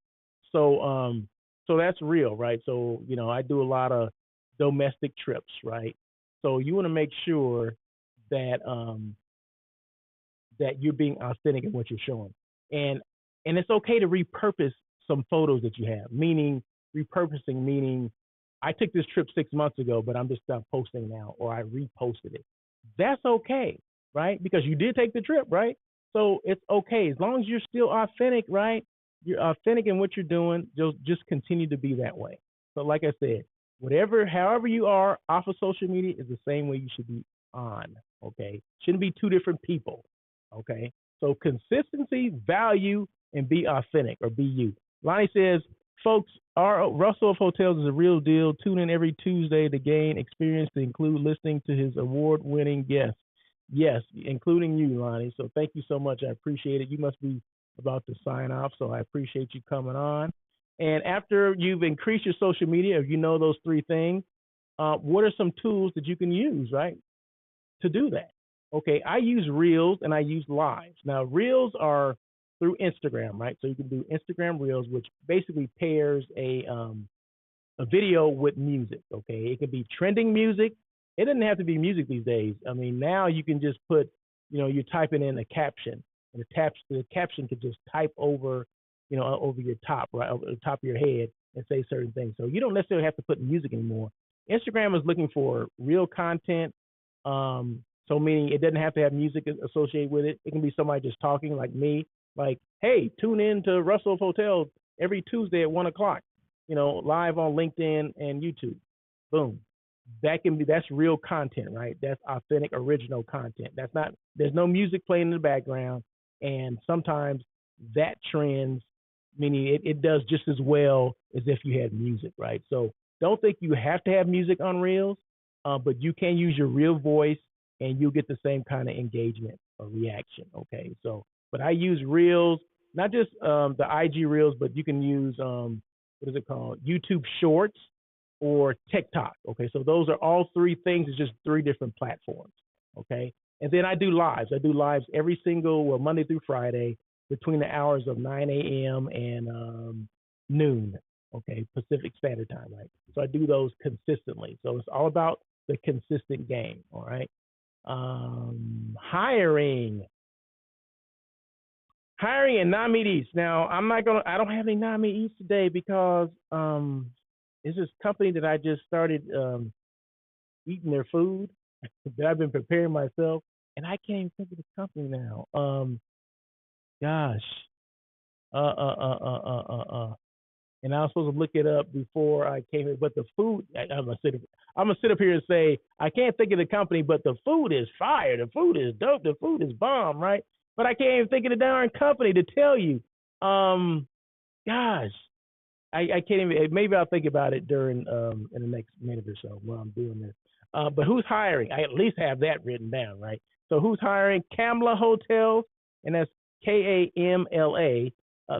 Speaker 2: So that's real, right? So I do a lot of domestic trips, right? So you want to make sure that that you're being authentic in what you're showing, and it's okay to repurpose some photos that you have. Meaning repurposing, meaning I took this trip 6 months ago, but I'm just not posting now, or I reposted it. That's okay, right? Because you did take the trip, right? So it's okay as long as you're still authentic, right? You're authentic in what you're doing. Just continue to be that way. So like I said, however you are off of social media is the same way you should be on. Okay, shouldn't be two different people. Okay, so consistency, value, and be authentic or be you. Lonnie says Folks, our Russell of Hotels is a real deal. Tune in every Tuesday to gain experience to include listening to his award-winning guests. Yes, including you, Lonnie. So thank you so much. I appreciate it. You must be about to sign off, so I appreciate you coming on. And after you've increased your social media, if you know those three things, what are some tools that you can use, right, to do that? Okay, I use Reels and I use Lives. Now, Reels are through Instagram, right? So you can do Instagram Reels, which basically pairs a video with music. Okay, it could be trending music. It doesn't have to be music these days. I mean, now you can just put, you're typing in a caption, and the caption could just type over, over your top, right, over the top of your head, and say certain things. So you don't necessarily have to put music anymore. Instagram is looking for real content. So meaning it doesn't have to have music associated with it. It can be somebody just talking like me, like, hey, tune in to Russell Hotel every Tuesday at 1 o'clock, live on LinkedIn and YouTube. Boom. That's real content, right? That's authentic, original content. There's no music playing in the background. And sometimes that trends, meaning it does just as well as if you had music, right? So don't think you have to have music on Reels, but you can use your real voice and you'll get the same kind of engagement or reaction. Okay. So, but I use Reels, not just the IG Reels, but you can use, what is it called? YouTube Shorts or TikTok. Okay. So those are all three things. It's just three different platforms. Okay. And then I do lives. I do lives every single Monday through Friday between the hours of 9 a.m. and noon. Okay. Pacific Standard Time. Right. So I do those consistently. So it's all about the consistent game. All right. Hiring and non-meat eats. Now I don't have any non-meat eats today because it's this company that I just started eating their food that I've been preparing myself, and I can't even think of the company now. Gosh, and I was supposed to look it up before I came here, but the food, I'm gonna sit up here and say I can't think of the company, but the food is fire, the food is dope, the food is bomb, right? But I can't even think of the darn company to tell you. Gosh, I can't even. Maybe I'll think about it during in the next minute or so while I'm doing this. But who's hiring? I at least have that written down, right? So who's hiring? Kamla Hotels, and that's Kamla.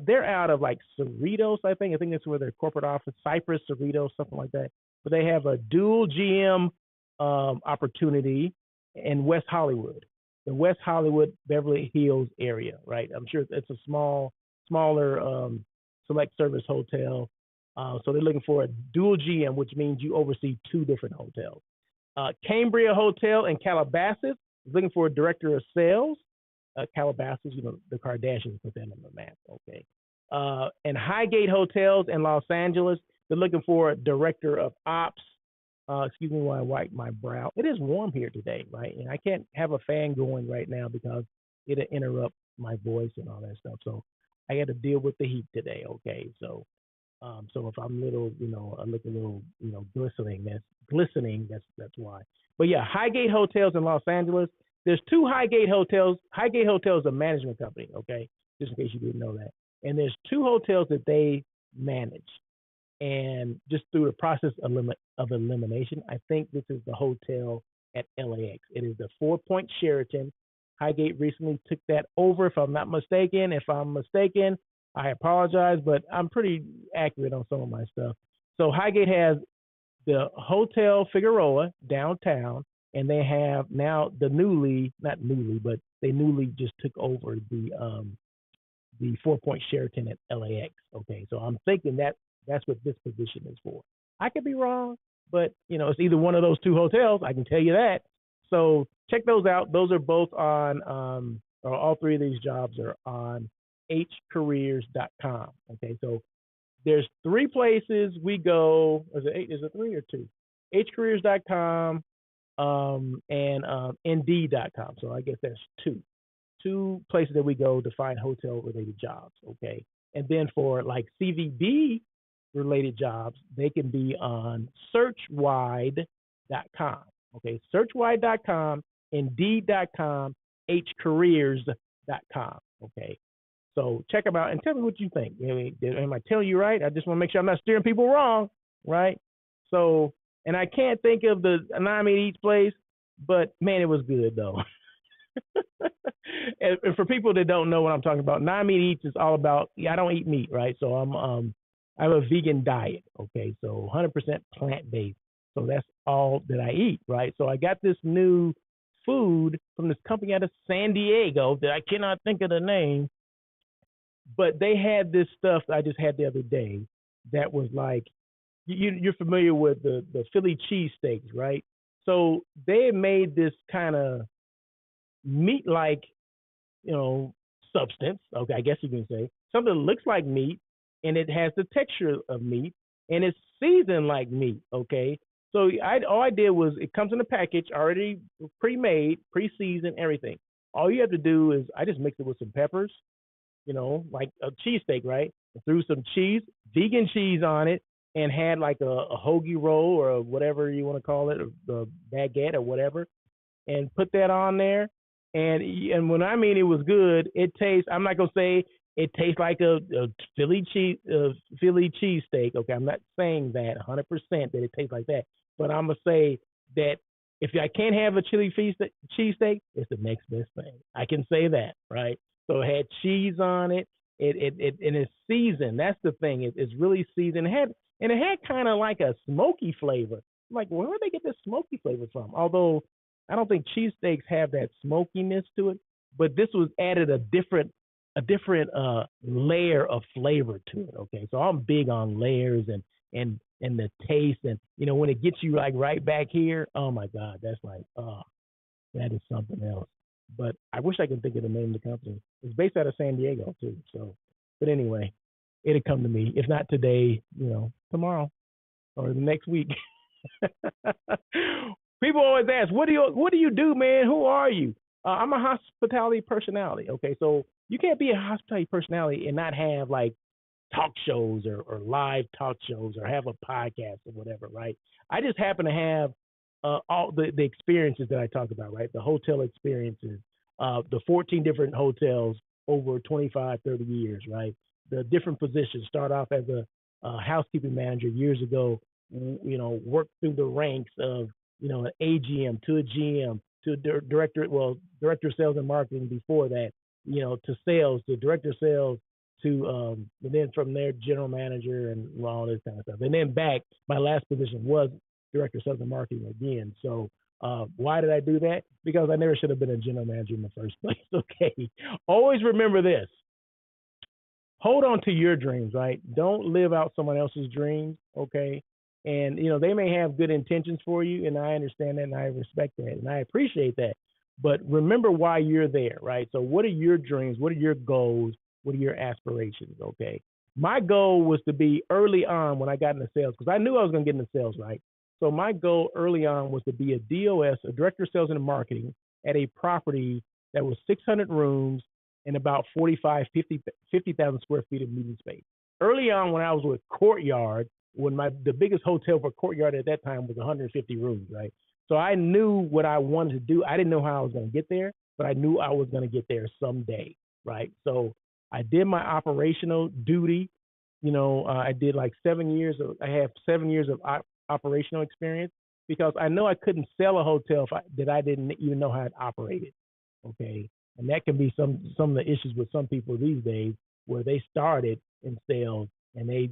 Speaker 2: They're out of like Cerritos, I think. I think that's where their corporate office, Cypress, Cerritos, something like that. But they have a dual GM opportunity in West Hollywood, the West Hollywood, Beverly Hills area, right? I'm sure it's a smaller select service hotel. So they're looking for a dual GM, which means you oversee two different hotels. Cambria Hotel in Calabasas is looking for a director of sales. Calabasas, the Kardashians put that on the map. Okay. And Highgate Hotels in Los Angeles, they're looking for a director of ops. Excuse me while I wipe my brow. It is warm here today, right? And I can't have a fan going right now because it'll interrupt my voice and all that stuff. So I got to deal with the heat today. Okay. So if I'm little, I look a little, glistening. That's why. But yeah, Highgate Hotels in Los Angeles. There's two Highgate Hotels. Highgate Hotels is a management company, okay? Just in case you didn't know that. And there's two hotels that they manage. And just through the process of elimination, I think this is the hotel at LAX. It is the 4 Point Sheraton. Highgate recently took that over, if I'm not mistaken. If I'm mistaken, I apologize, but I'm pretty accurate on some of my stuff. So Highgate has the Hotel Figueroa downtown, and they have now they newly just took over the 4 Point Sheraton at LAX. Okay, so I'm thinking that's what this position is for. I could be wrong, but it's either one of those two hotels. I can tell you that. So check those out. Those are both on, or all three of these jobs are on hcareers.com. Okay, so there's three places we go. Is it three or two? hcareers.com and Indeed.com. So I guess that's two places that we go to find hotel related jobs. Okay. And then for like CVB related jobs, they can be on searchwide.com. Okay. Searchwide.com, Indeed.com, hcareers.com. Okay. So check them out and tell me what you think. I mean, am I telling you right? I just want to make sure I'm not steering people wrong, right? So, and I can't think of the Nine Meat Eats place, but man, it was good though. And for people that don't know what I'm talking about, Nine Meat Eats is all about. Yeah, I don't eat meat, right? So I have a vegan diet. Okay, so 100% plant based. So that's all that I eat, right? So I got this new food from this company out of San Diego that I cannot think of the name, but they had this stuff I just had the other day that was like you're familiar with the Philly cheesesteaks, right? So they made this kind of meat like substance. Okay, I guess you can say something that looks like meat, and it has the texture of meat, and it's seasoned like meat. Okay, so all I did was it comes in a package already pre-made, pre-seasoned, everything. All you have to do is I just mixed it with some peppers, like a cheesesteak, right? I threw some cheese, vegan cheese on it, and had like a hoagie roll or whatever you want to call it, a baguette or whatever, and put that on there. And when I mean it was good, it tastes. I'm not gonna say it tastes like a Philly cheesesteak. Okay, I'm not saying that 100% that it tastes like that, but I'm gonna say that if I can't have a chili cheesesteak, it's the next best thing. I can say that, right? So it had cheese on it. It and it's seasoned. That's the thing. It's really seasoned. It had kind of like a smoky flavor. I'm like, where would they get this smoky flavor from? Although I don't think cheesesteaks have that smokiness to it, but this was added a different layer of flavor to it. Okay, so I'm big on layers and the taste, and when it gets you like right back here, oh my God, that's like that is something else. But I wish I could think of the name of the company. It's based out of San Diego too. So, but anyway, it'll come to me. If not today, tomorrow or the next week. People always ask, "What do you do, man? Who are you?" I'm a hospitality personality. Okay, so you can't be a hospitality personality and not have like talk shows or live talk shows or have a podcast or whatever, right? I just happen to have all the experiences that I talk about, right? The hotel experiences, the 14 different hotels over 25, 30 years, right? The different positions. Start off as a housekeeping manager years ago, worked through the ranks of, an AGM to a GM to a director of sales and marketing before that, to sales, to director of sales, to and then from there general manager and all this kind of stuff. And then back, my last position was director of sales and marketing again. So why did I do that? Because I never should have been a general manager in the first place. Okay. Always remember this. Hold on to your dreams, right? Don't live out someone else's dreams, okay? And they may have good intentions for you, and I understand that, and I respect that, and I appreciate that. But remember why you're there, right? So what are your dreams? What are your goals? What are your aspirations? Okay. My goal was to be early on when I got into sales, because I knew I was going to get into sales, right? So my goal early on was to be a DOS, a director of sales and marketing, at a property that was 600 rooms and about 50,000 square feet of meeting space. Early on, when I was with Courtyard, when the biggest hotel for Courtyard at that time was 150 rooms, right? So I knew what I wanted to do. I didn't know how I was going to get there, but I knew I was going to get there someday, right? So I did my operational duty. I did like 7 years. I have 7 years of operational experience, because I know I couldn't sell a hotel that I didn't even know how to operate it. Okay, and that can be some of the issues with some people these days, where they started in sales and they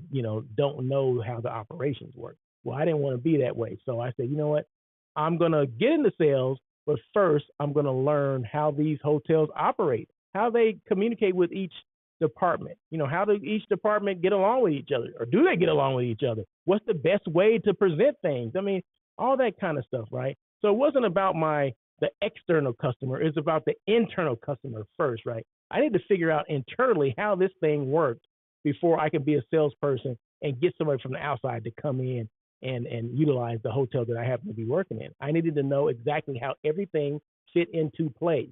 Speaker 2: don't know how the operations work. Well, I didn't want to be that way, so I said, you know what, I'm gonna get into sales, but first I'm gonna learn how these hotels operate, how they communicate with each department. How does each department get along with each other, or do they get along with each other? What's the best way to present things? I mean, all that kind of stuff, right? So it wasn't about the external customer. It's about the internal customer first, right? I need to figure out internally how this thing works before I can be a salesperson and get somebody from the outside to come in and utilize the hotel that I happen to be working in. I needed to know exactly how everything fit into place,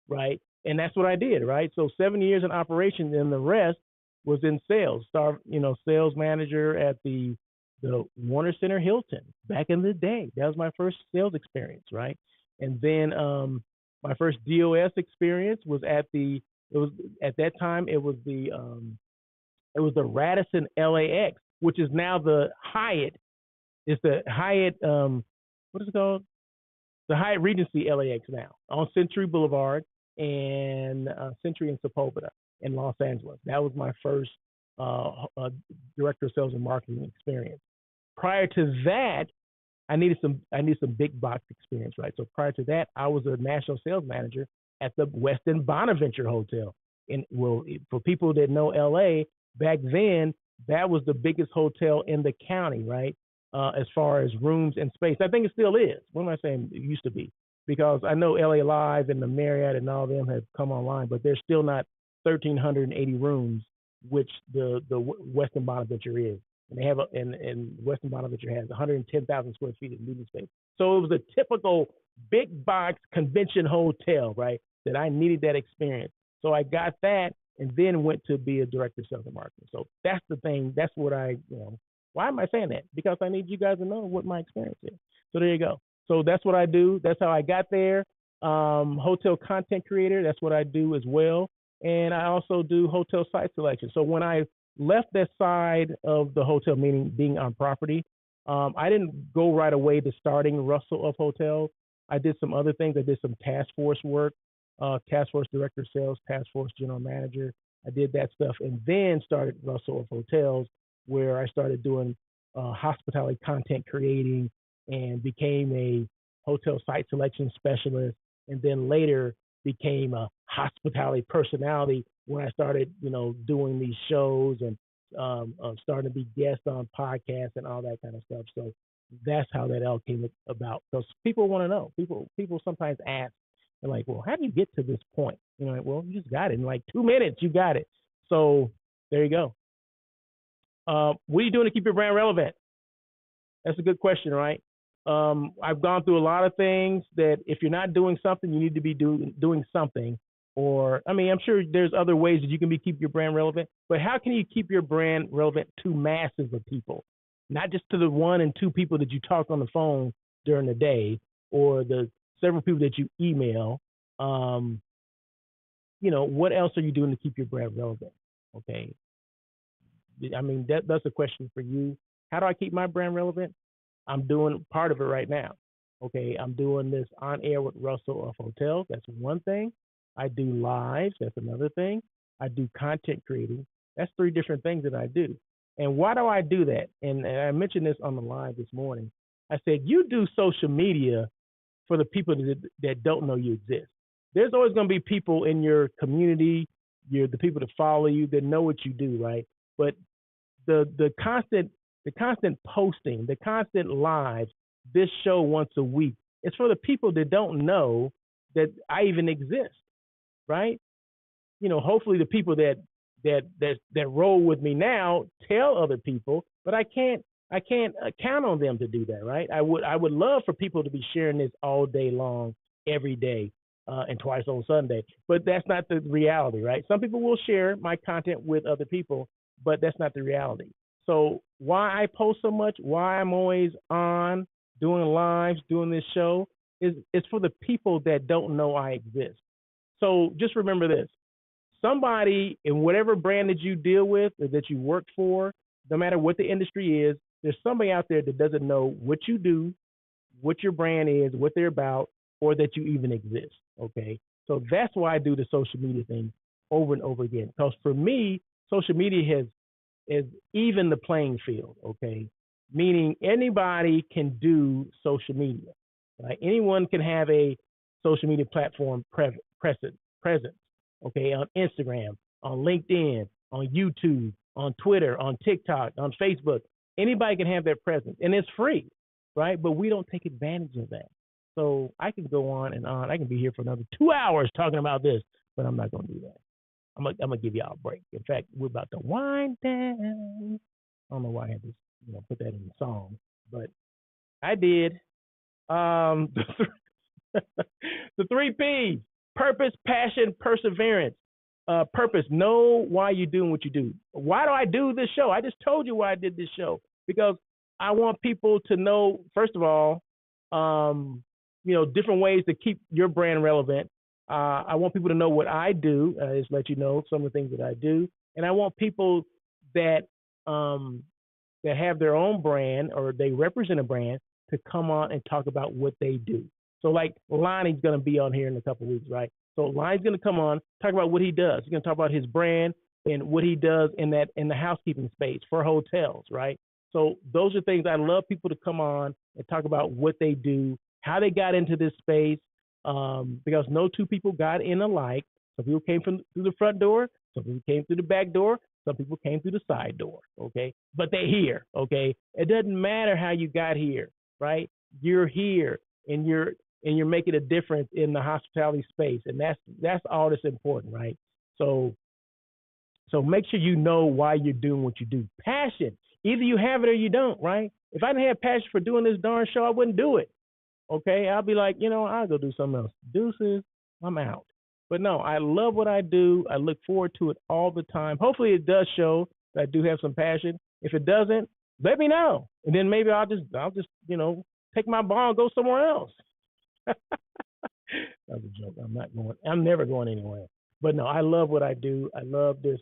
Speaker 2: right? And that's what I did, right? So 7 years in operations, and the rest was in sales. Sales manager at the Warner Center Hilton back in the day. That was my first sales experience, right? And then my first DOS experience was at the It was at that time it was the Radisson LAX, which is now the Hyatt. It's the Hyatt what is it called? The Hyatt Regency LAX now on Century Boulevard and Century and Sepulveda in Los Angeles. That was my first director of sales and marketing experience. Prior to that, I needed some big box experience, right? So prior to that, I was a national sales manager at the Westin Bonaventure Hotel. And well, for people that know LA, back then that was the biggest hotel in the county, right? As far as rooms and space, I think it still is. What am I saying? It used to be, because I know LA Live and the Marriott and all of them have come online, but they're still not 1,380 rooms, which the Westin Bonaventure is. And they have and Westin Bonaventure has 110,000 square feet of meeting space. So it was a typical big box convention hotel, right? That I needed that experience. So I got that and then went to be a director of sales and marketing. So that's the thing. That's what why am I saying that? Because I need you guys to know what my experience is. So there you go. So that's what I do. That's how I got there. Hotel content creator, that's what I do as well. And I also do hotel site selection. So when I left that side of the hotel, meaning being on property, I didn't go right away to starting Russell of Hotels. I did some other things. I did some task force work, task force director of sales, task force general manager. I did that stuff and then started Russell of Hotels, where I started doing hospitality content creating and became a hotel site selection specialist, and then later became a hospitality personality when I started, doing these shows and starting to be guest on podcasts and all that kind of stuff. So that's how that all came about. Because people want to know. People sometimes ask, they're like, well, how do you get to this point? Well, you just got it in like 2 minutes. You got it. So there you go. What are you doing to keep your brand relevant? That's a good question, right? I've gone through a lot of things that if you're not doing something, you need to be doing something. Or, I'm sure there's other ways that you can keep your brand relevant, but how can you keep your brand relevant to masses of people? Not just to the 1 and 2 people that you talk on the phone during the day or the several people that you email. What else are you doing to keep your brand relevant? Okay. That's a question for you. How do I keep my brand relevant? I'm doing part of it right now. Okay, I'm doing this on air with Russell of Hotels. That's one thing. I do lives. That's another thing. I do content creating. That's 3 different things that I do. And why do I do that? And I mentioned this on the live this morning. I said, you do social media for the people that don't know you exist. There's always going to be people in your community, the people that follow you, that know what you do, right? But the constant posting, the constant lives, this show once a week, it's for the people that don't know that I even exist, right? Hopefully the people that roll with me now tell other people, but I can't count on them to do that, right? I would love for people to be sharing this all day long, every day, and twice on Sunday, but that's not the reality, right? Some people will share my content with other people, but that's not the reality. So why I post so much, why I'm always on doing lives, doing this show, is for the people that don't know I exist. So just remember this. Somebody in whatever brand that you deal with or that you work for, no matter what the industry is, there's somebody out there that doesn't know what you do, what your brand is, what they're about, or that you even exist, okay? So that's why I do the social media thing over and over again. Because for me, social media has even the playing field, okay? Meaning anybody can do social media, right? Anyone can have a social media platform presence, okay, on Instagram, on LinkedIn, on YouTube, on Twitter, on TikTok, on Facebook. Anybody can have that presence, and it's free, right? But we don't take advantage of that. So I can go on and on. I can be here for another 2 hours talking about this, but I'm not going to do that. I'm gonna give y'all a break. In fact, we're about to wind down. I don't know why I had to, put that in the song, but I did. The 3 P's: purpose, passion, perseverance. Purpose, know why you're doing what you do. Why do I do this show? I just told you why I did this show, because I want people to know, first of all, different ways to keep your brand relevant. I want people to know what I do. Just let you know some of the things that I do, and I want people that um, that have their own brand or they represent a brand to come on and talk about what they do. So like Lonnie's going to be on here in a couple of weeks, right? So Lonnie's going to come on, talk about what he does. He's going to talk about his brand and what he does in the housekeeping space for hotels, right? So those are things I love people to come on and talk about what they do, how they got into this space, because no two people got in alike. Some people came through the front door, some people came through the back door, some people came through the side door, okay? But they're here, okay? It doesn't matter how you got here, right? You're here and you're making a difference in the hospitality space, and that's all that's important, right? So make sure you know why you're doing what you do. Passion. Either you have it or you don't, right? If I didn't have passion for doing this darn show, I wouldn't do it. Okay, I'll be like, I'll go do something else. Deuces, I'm out. But no, I love what I do. I look forward to it all the time. Hopefully, it does show that I do have some passion. If it doesn't, let me know, and then maybe I'll just take my ball and go somewhere else. That's a joke. I'm not going. I'm never going anywhere. But no, I love what I do. I love this.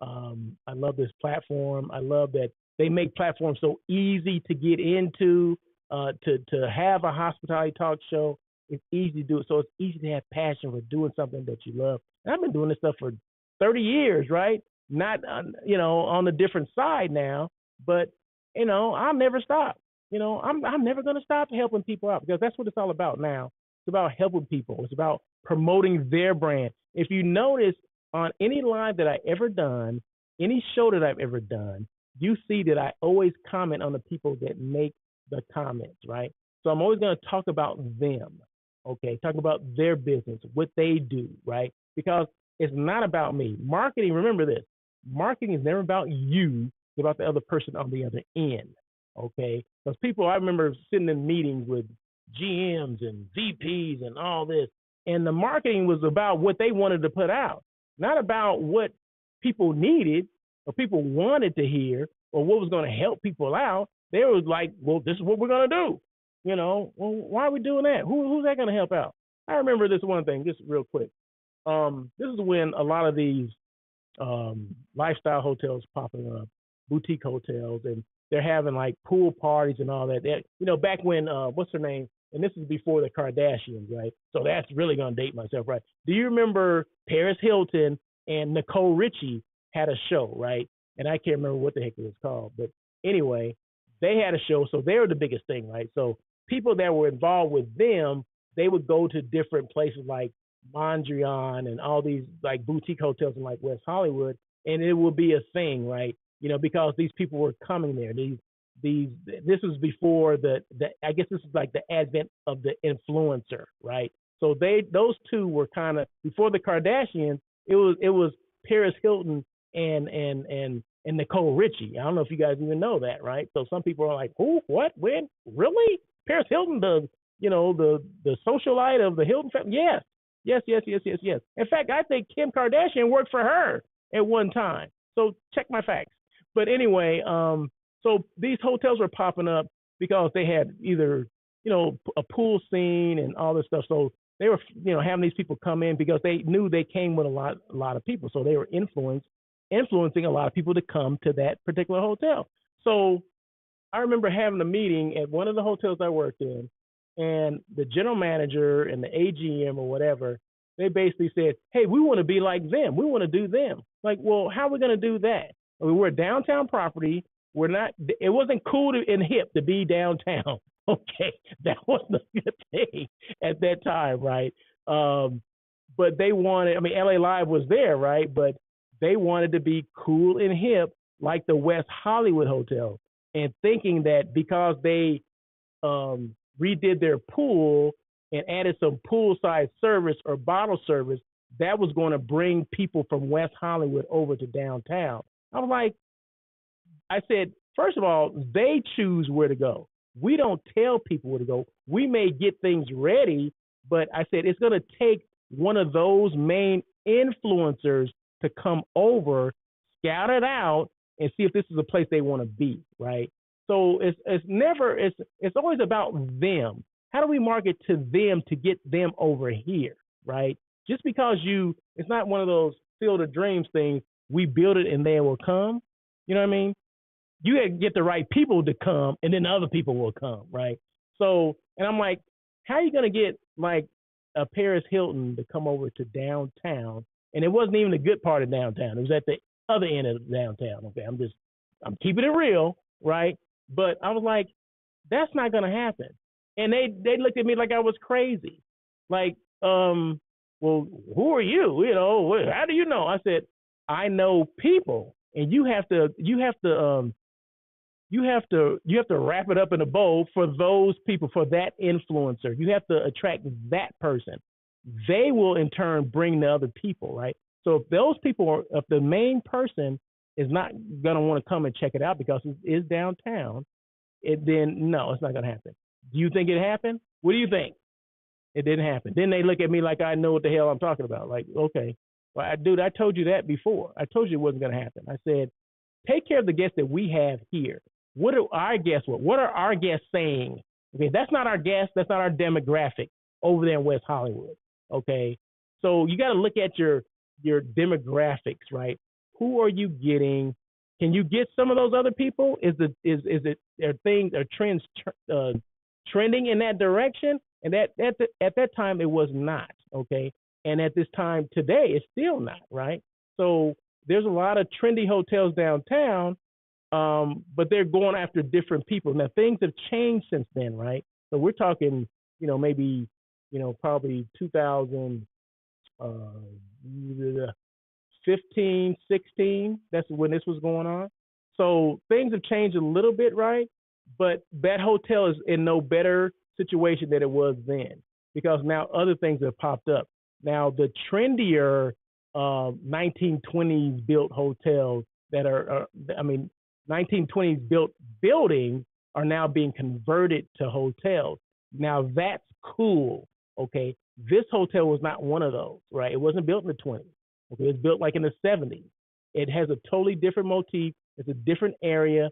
Speaker 2: I love this platform. I love that they make platforms so easy to get into. To have a hospitality talk show, it's easy to do it. So it's easy to have passion for doing something that you love. And I've been doing this stuff for 30 years, right? Not, on a different side now, but, I'll never stop. I'm never going to stop helping people out because that's what it's all about now. It's about helping people. It's about promoting their brand. If you notice on any live that I ever done, any show that I've ever done, you see that I always comment on the people that make the comments, right? So I'm always going to talk about them, okay? Talk about their business, what they do, right? Because it's not about me. Marketing, remember this, marketing is never about you, it's about the other person on the other end, okay? Because people, I remember sitting in meetings with GMs and VPs and all this, and the marketing was about what they wanted to put out, not about what people needed or people wanted to hear or what was going to help people out. They were like, well, this is what we're going to do. Well, why are we doing that? Who's that going to help out? I remember this one thing, just real quick. This is when a lot of these lifestyle hotels popping up, boutique hotels, and they're having like pool parties and all that. Back when, what's her name? And this is before the Kardashians, right? So that's really going to date myself, right? Do you remember Paris Hilton and Nicole Richie had a show, right? And I can't remember what the heck it was called, but anyway, they had a show, so they were the biggest thing, right? So people that were involved with them, they would go to different places like Mondrian and all these like boutique hotels in like West Hollywood, and it would be a thing, right? Because these people were coming there. This was before the I guess this is like the advent of the influencer, right? So those two were kind of before the Kardashians. It was Paris Hilton and Nicole Richie. I don't know if you guys even know that, right? So some people are like, who, what, when, really? Paris Hilton, the socialite of the Hilton family? Yes. In fact, I think Kim Kardashian worked for her at one time. So check my facts. But anyway, so these hotels were popping up because they had either, a pool scene and all this stuff. So they were, having these people come in because they knew they came with a lot of people. So they were influencing a lot of people to come to that particular hotel. So I remember having a meeting at one of the hotels I worked in, and the general manager and the AGM or whatever, they basically said, hey, we want to be like them. We want to do them. Like, well, how are we going to do that? I mean, we're a downtown property. It wasn't cool and hip to be downtown. Okay, that was the good thing at that time, right? But they wanted, LA Live was there, right? But they wanted to be cool and hip like the West Hollywood Hotel, and thinking that because they redid their pool and added some poolside service or bottle service, that was going to bring people from West Hollywood over to downtown. I said, first of all, they choose where to go. We don't tell people where to go. We may get things ready, but I said it's going to take one of those main influencers to come over, scout it out, and see if this is a place they want to be, right? So it's always about them. How do we market to them to get them over here, right? Just because it's not one of those field of dreams things. We build it and they will come. You know what I mean? You got to get the right people to come, and then the other people will come, right? So, and I'm like, how are you going to get like a Paris Hilton to come over to downtown? And it wasn't even the good part of downtown. It was at the other end of downtown. Okay, I'm keeping it real, right? But I was like, that's not going to happen. And they looked at me like I was crazy. Like, well, who are you? You know, how do you know? I said, I know people, and you have to wrap it up in a bow for those people, for that influencer. You have to attract that person. They will in turn bring the other people, right? So if those people if the main person is not gonna want to come and check it out because it is downtown, then no, it's not gonna happen. Do you think it happened? What do you think? It didn't happen. Then they look at me like I know what the hell I'm talking about. Like, okay, well, dude, I told you that before. I told you it wasn't gonna happen. I said, take care of the guests that we have here. What are our guests? What are our guests saying? Okay, that's not our guests. That's not our demographic over there in West Hollywood. Okay, so you got to look at your demographics, right? Who are you getting? Can you get some of those other people? Is trends trending in that direction? And at that time it was not, okay. And at this time today it's still not, right? So there's a lot of trendy hotels downtown, but they're going after different people. Now things have changed since then, right? So we're talking, maybe, probably 2015, 16. That's when this was going on. So things have changed a little bit, right? But that hotel is in no better situation than it was then, because now other things have popped up. Now the trendier 1920s built hotels that are 1920s built buildings are now being converted to hotels. Now that's cool. Okay, this hotel was not one of those, right? It wasn't built in the 20s. Okay, it was built like in the 70s. It has a totally different motif. It's a different area.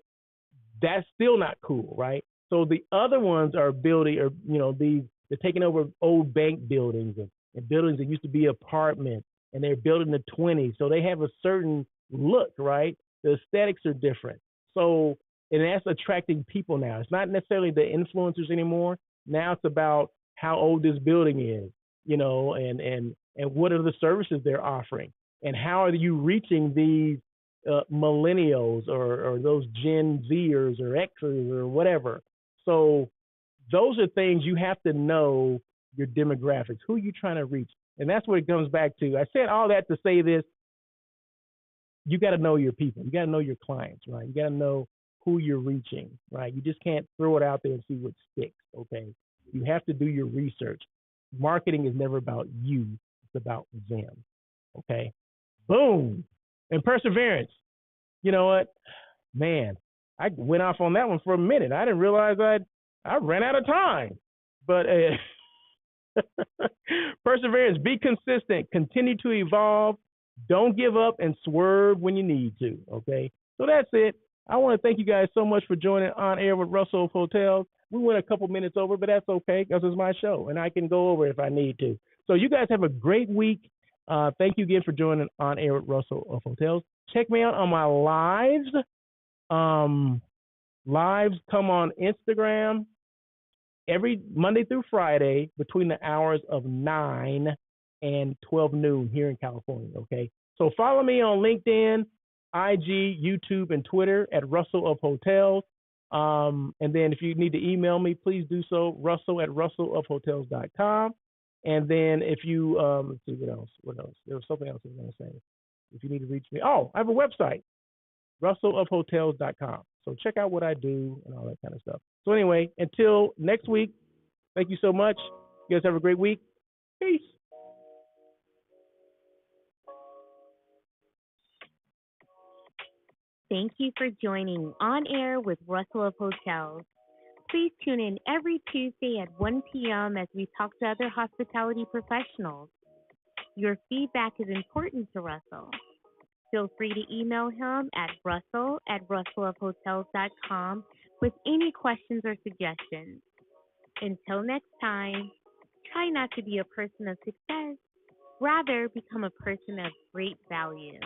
Speaker 2: That's still not cool, right? So the other ones are building, or they're taking over old bank buildings and buildings that used to be apartments, and they're built in the 20s. So they have a certain look, right? The aesthetics are different. So, and that's attracting people now. It's not necessarily the influencers anymore. Now it's about how old this building is, and what are the services they're offering, and how are you reaching these millennials or those Gen Zers or Xers or whatever. So those are things you have to know your demographics, who you're trying to reach. And that's what it comes back to. I said all that to say this. You got to know your people. You got to know your clients, right? You got to know who you're reaching, right? You just can't throw it out there and see what sticks, okay? You have to do your research. Marketing is never about you. It's about them, okay? Boom. And perseverance. You know what? Man, I went off on that one for a minute. I didn't realize I ran out of time. But perseverance, be consistent, continue to evolve, don't give up, and swerve when you need to, okay? So that's it. I want to thank you guys so much for joining On Air with Russell of Hotels. We went a couple minutes over, but that's okay because it's my show, and I can go over if I need to. So you guys have a great week. Thank you again for joining On Air with Russell of Hotels. Check me out on my lives. Lives come on Instagram every Monday through Friday between the hours of 9 and 12 noon here in California, okay? So follow me on LinkedIn, IG, YouTube, and Twitter at Russell of Hotels. And then if you need to email me, please do so, russell@russellofhotels.com. And then if you, let's see, what else? There was something else I was going to say. If you need to reach me, I have a website, russellofhotels.com. So check out what I do and all that kind of stuff. So anyway, until next week, thank you so much. You guys have a great week. Peace.
Speaker 1: Thank you for joining On Air with Russell of Hotels. Please tune in every Tuesday at 1 p.m. as we talk to other hospitality professionals. Your feedback is important to Russell. Feel free to email him at russell@russellofhotels.com with any questions or suggestions. Until next time, try not to be a person of success. Rather, become a person of great value.